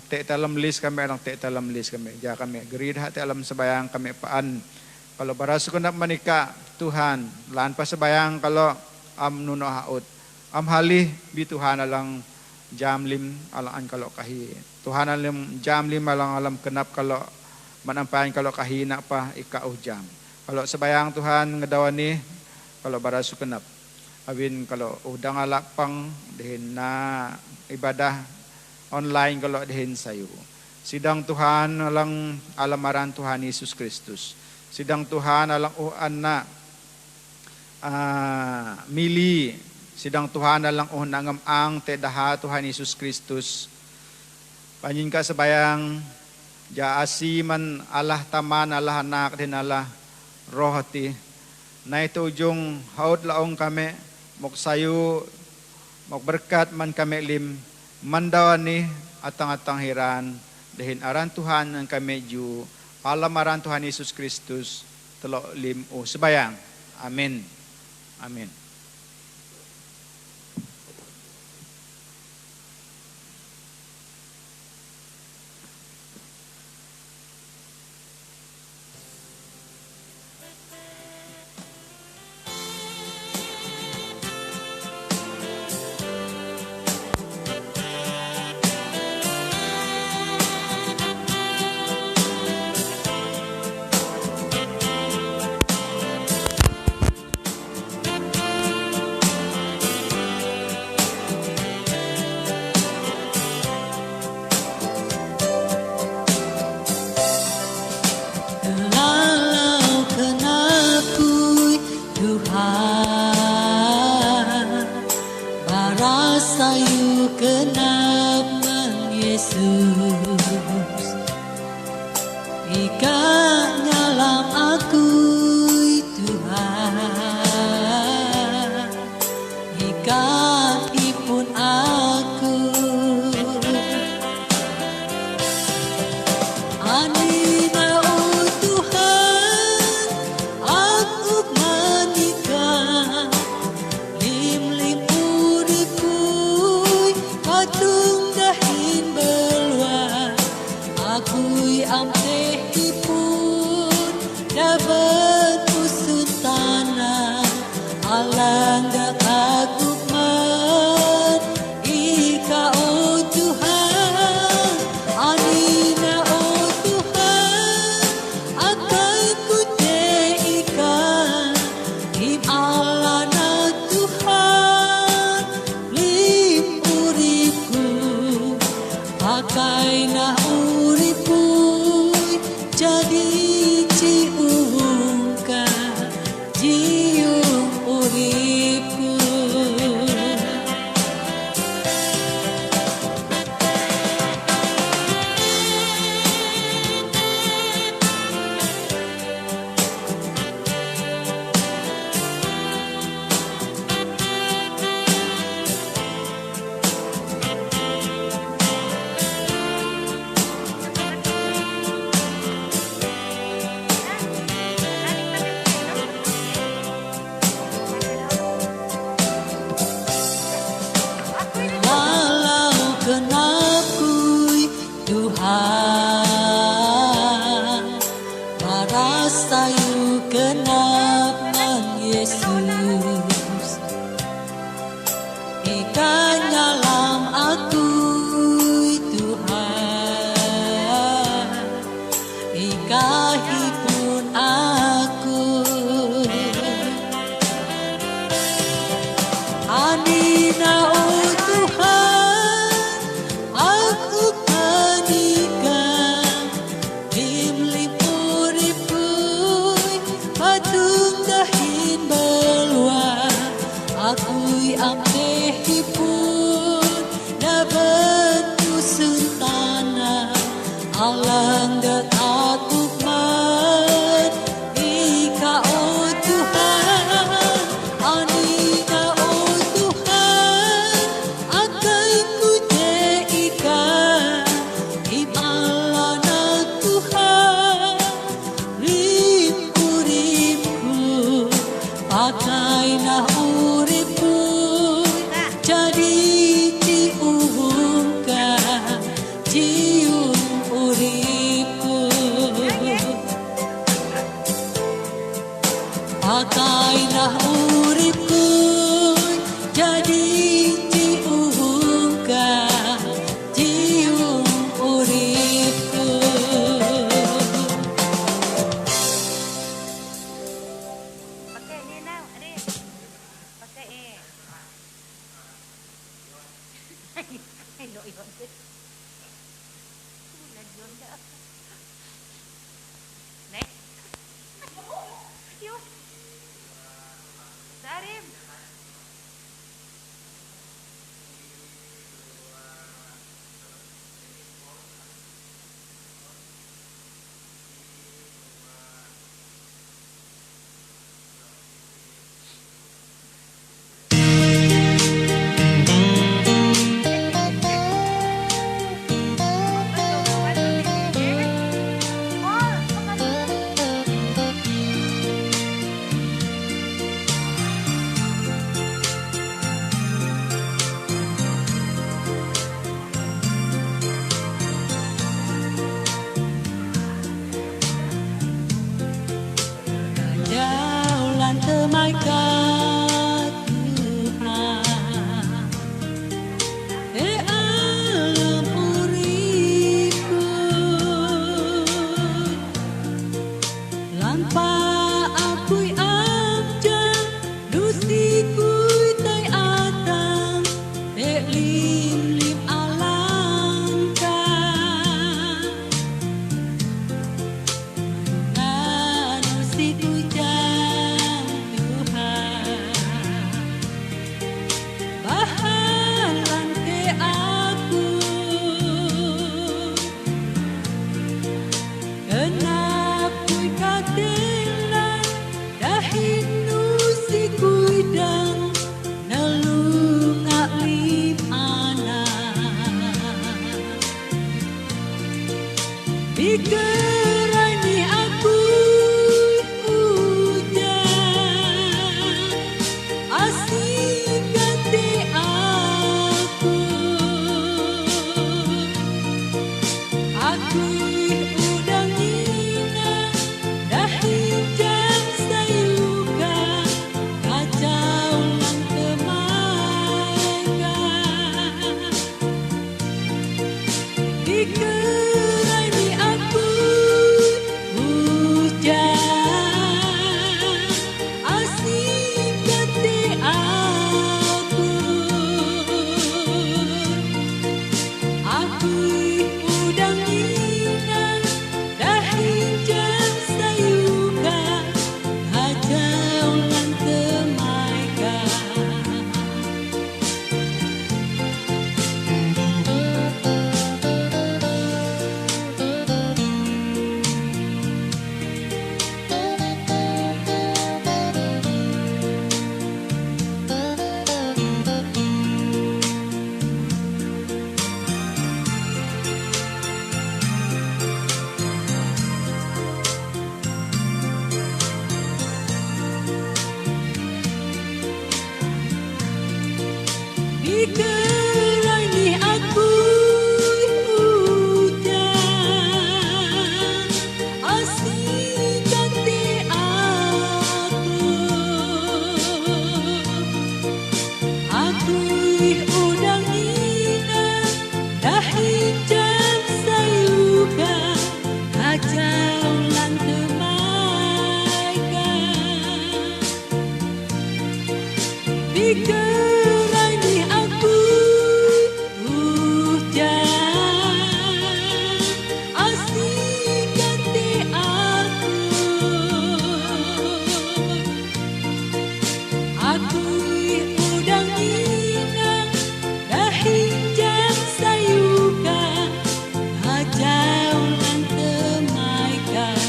te dalam list kami alang te dalam list kami. Ja kami gerid te alam sebayang kami paan. Kalau barasu nak menikah Tuhan, lan pa sebayang kalau nuno haut. Halih bi Tuhan alang jam lim alang kalau kahi. Tuhan alam jam lim alang kenap kalau manampain kalau kahi nak pa ika jam. Kalau sebayang Tuhan ngedawani kalau barasu kenap. Awin kalau udang alapang dihin na ibadah online kalau dihin sayu. Sidang Tuhan alang alamaran Tuhan Yesus Kristus. Sidang Tuhan alang na mili. Sidang Tuhan alang nangam ang te daha Tuhan Yesus Kristus. Panyin ka sebayang jaasi man Allah taman Allah anak din Allah rohati. Na ito ujung haud laong kami mok sayu mok berkat man kami lim mandawani atang-atang hiran dehin aran Tuhan ang kami ju palamaran Tuhan Yesus Kristus telok lim sebayang. Amin. Amin. genap nang Yesus ikan nyalam aku Tuhan ika hipun aku Anina oh Tuhan aku kanikah limlipuripui patung dahin belua akui amtehipun na bentu sentana alang dat aku man ika oh Tuhan anina oh Tuhan akai ku ika imalana Tuhan rimpu pakai na uripu jadi diungka cium uripu pakai na uripu jadi diungka cium uripu Pakai ni now, adik. Pakai eh. Hello, yon. Sudah yon dah. Next. Yuk. Sarim. Jaulan temaikan Tuhan alam uriku Lampa akui amjang dusiku tai atang lim alangkah Anu si kujang Tuhan bahan lantai aku kenapa katilan dahin si kudang nelung alim anak Dikerani aku hujan asing ganti aku udang ina dahin jam sayuka kacau lang temaikan Dikerani aku hujan asing ganti aku udang ina dahin jam sayuka kacau lang temaikan Dikerani aku hujan asing ganti aku Pikiran ni aku hujan asik ganti aku udang inang dahing jam sayuka hajau lan temaikan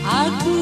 aku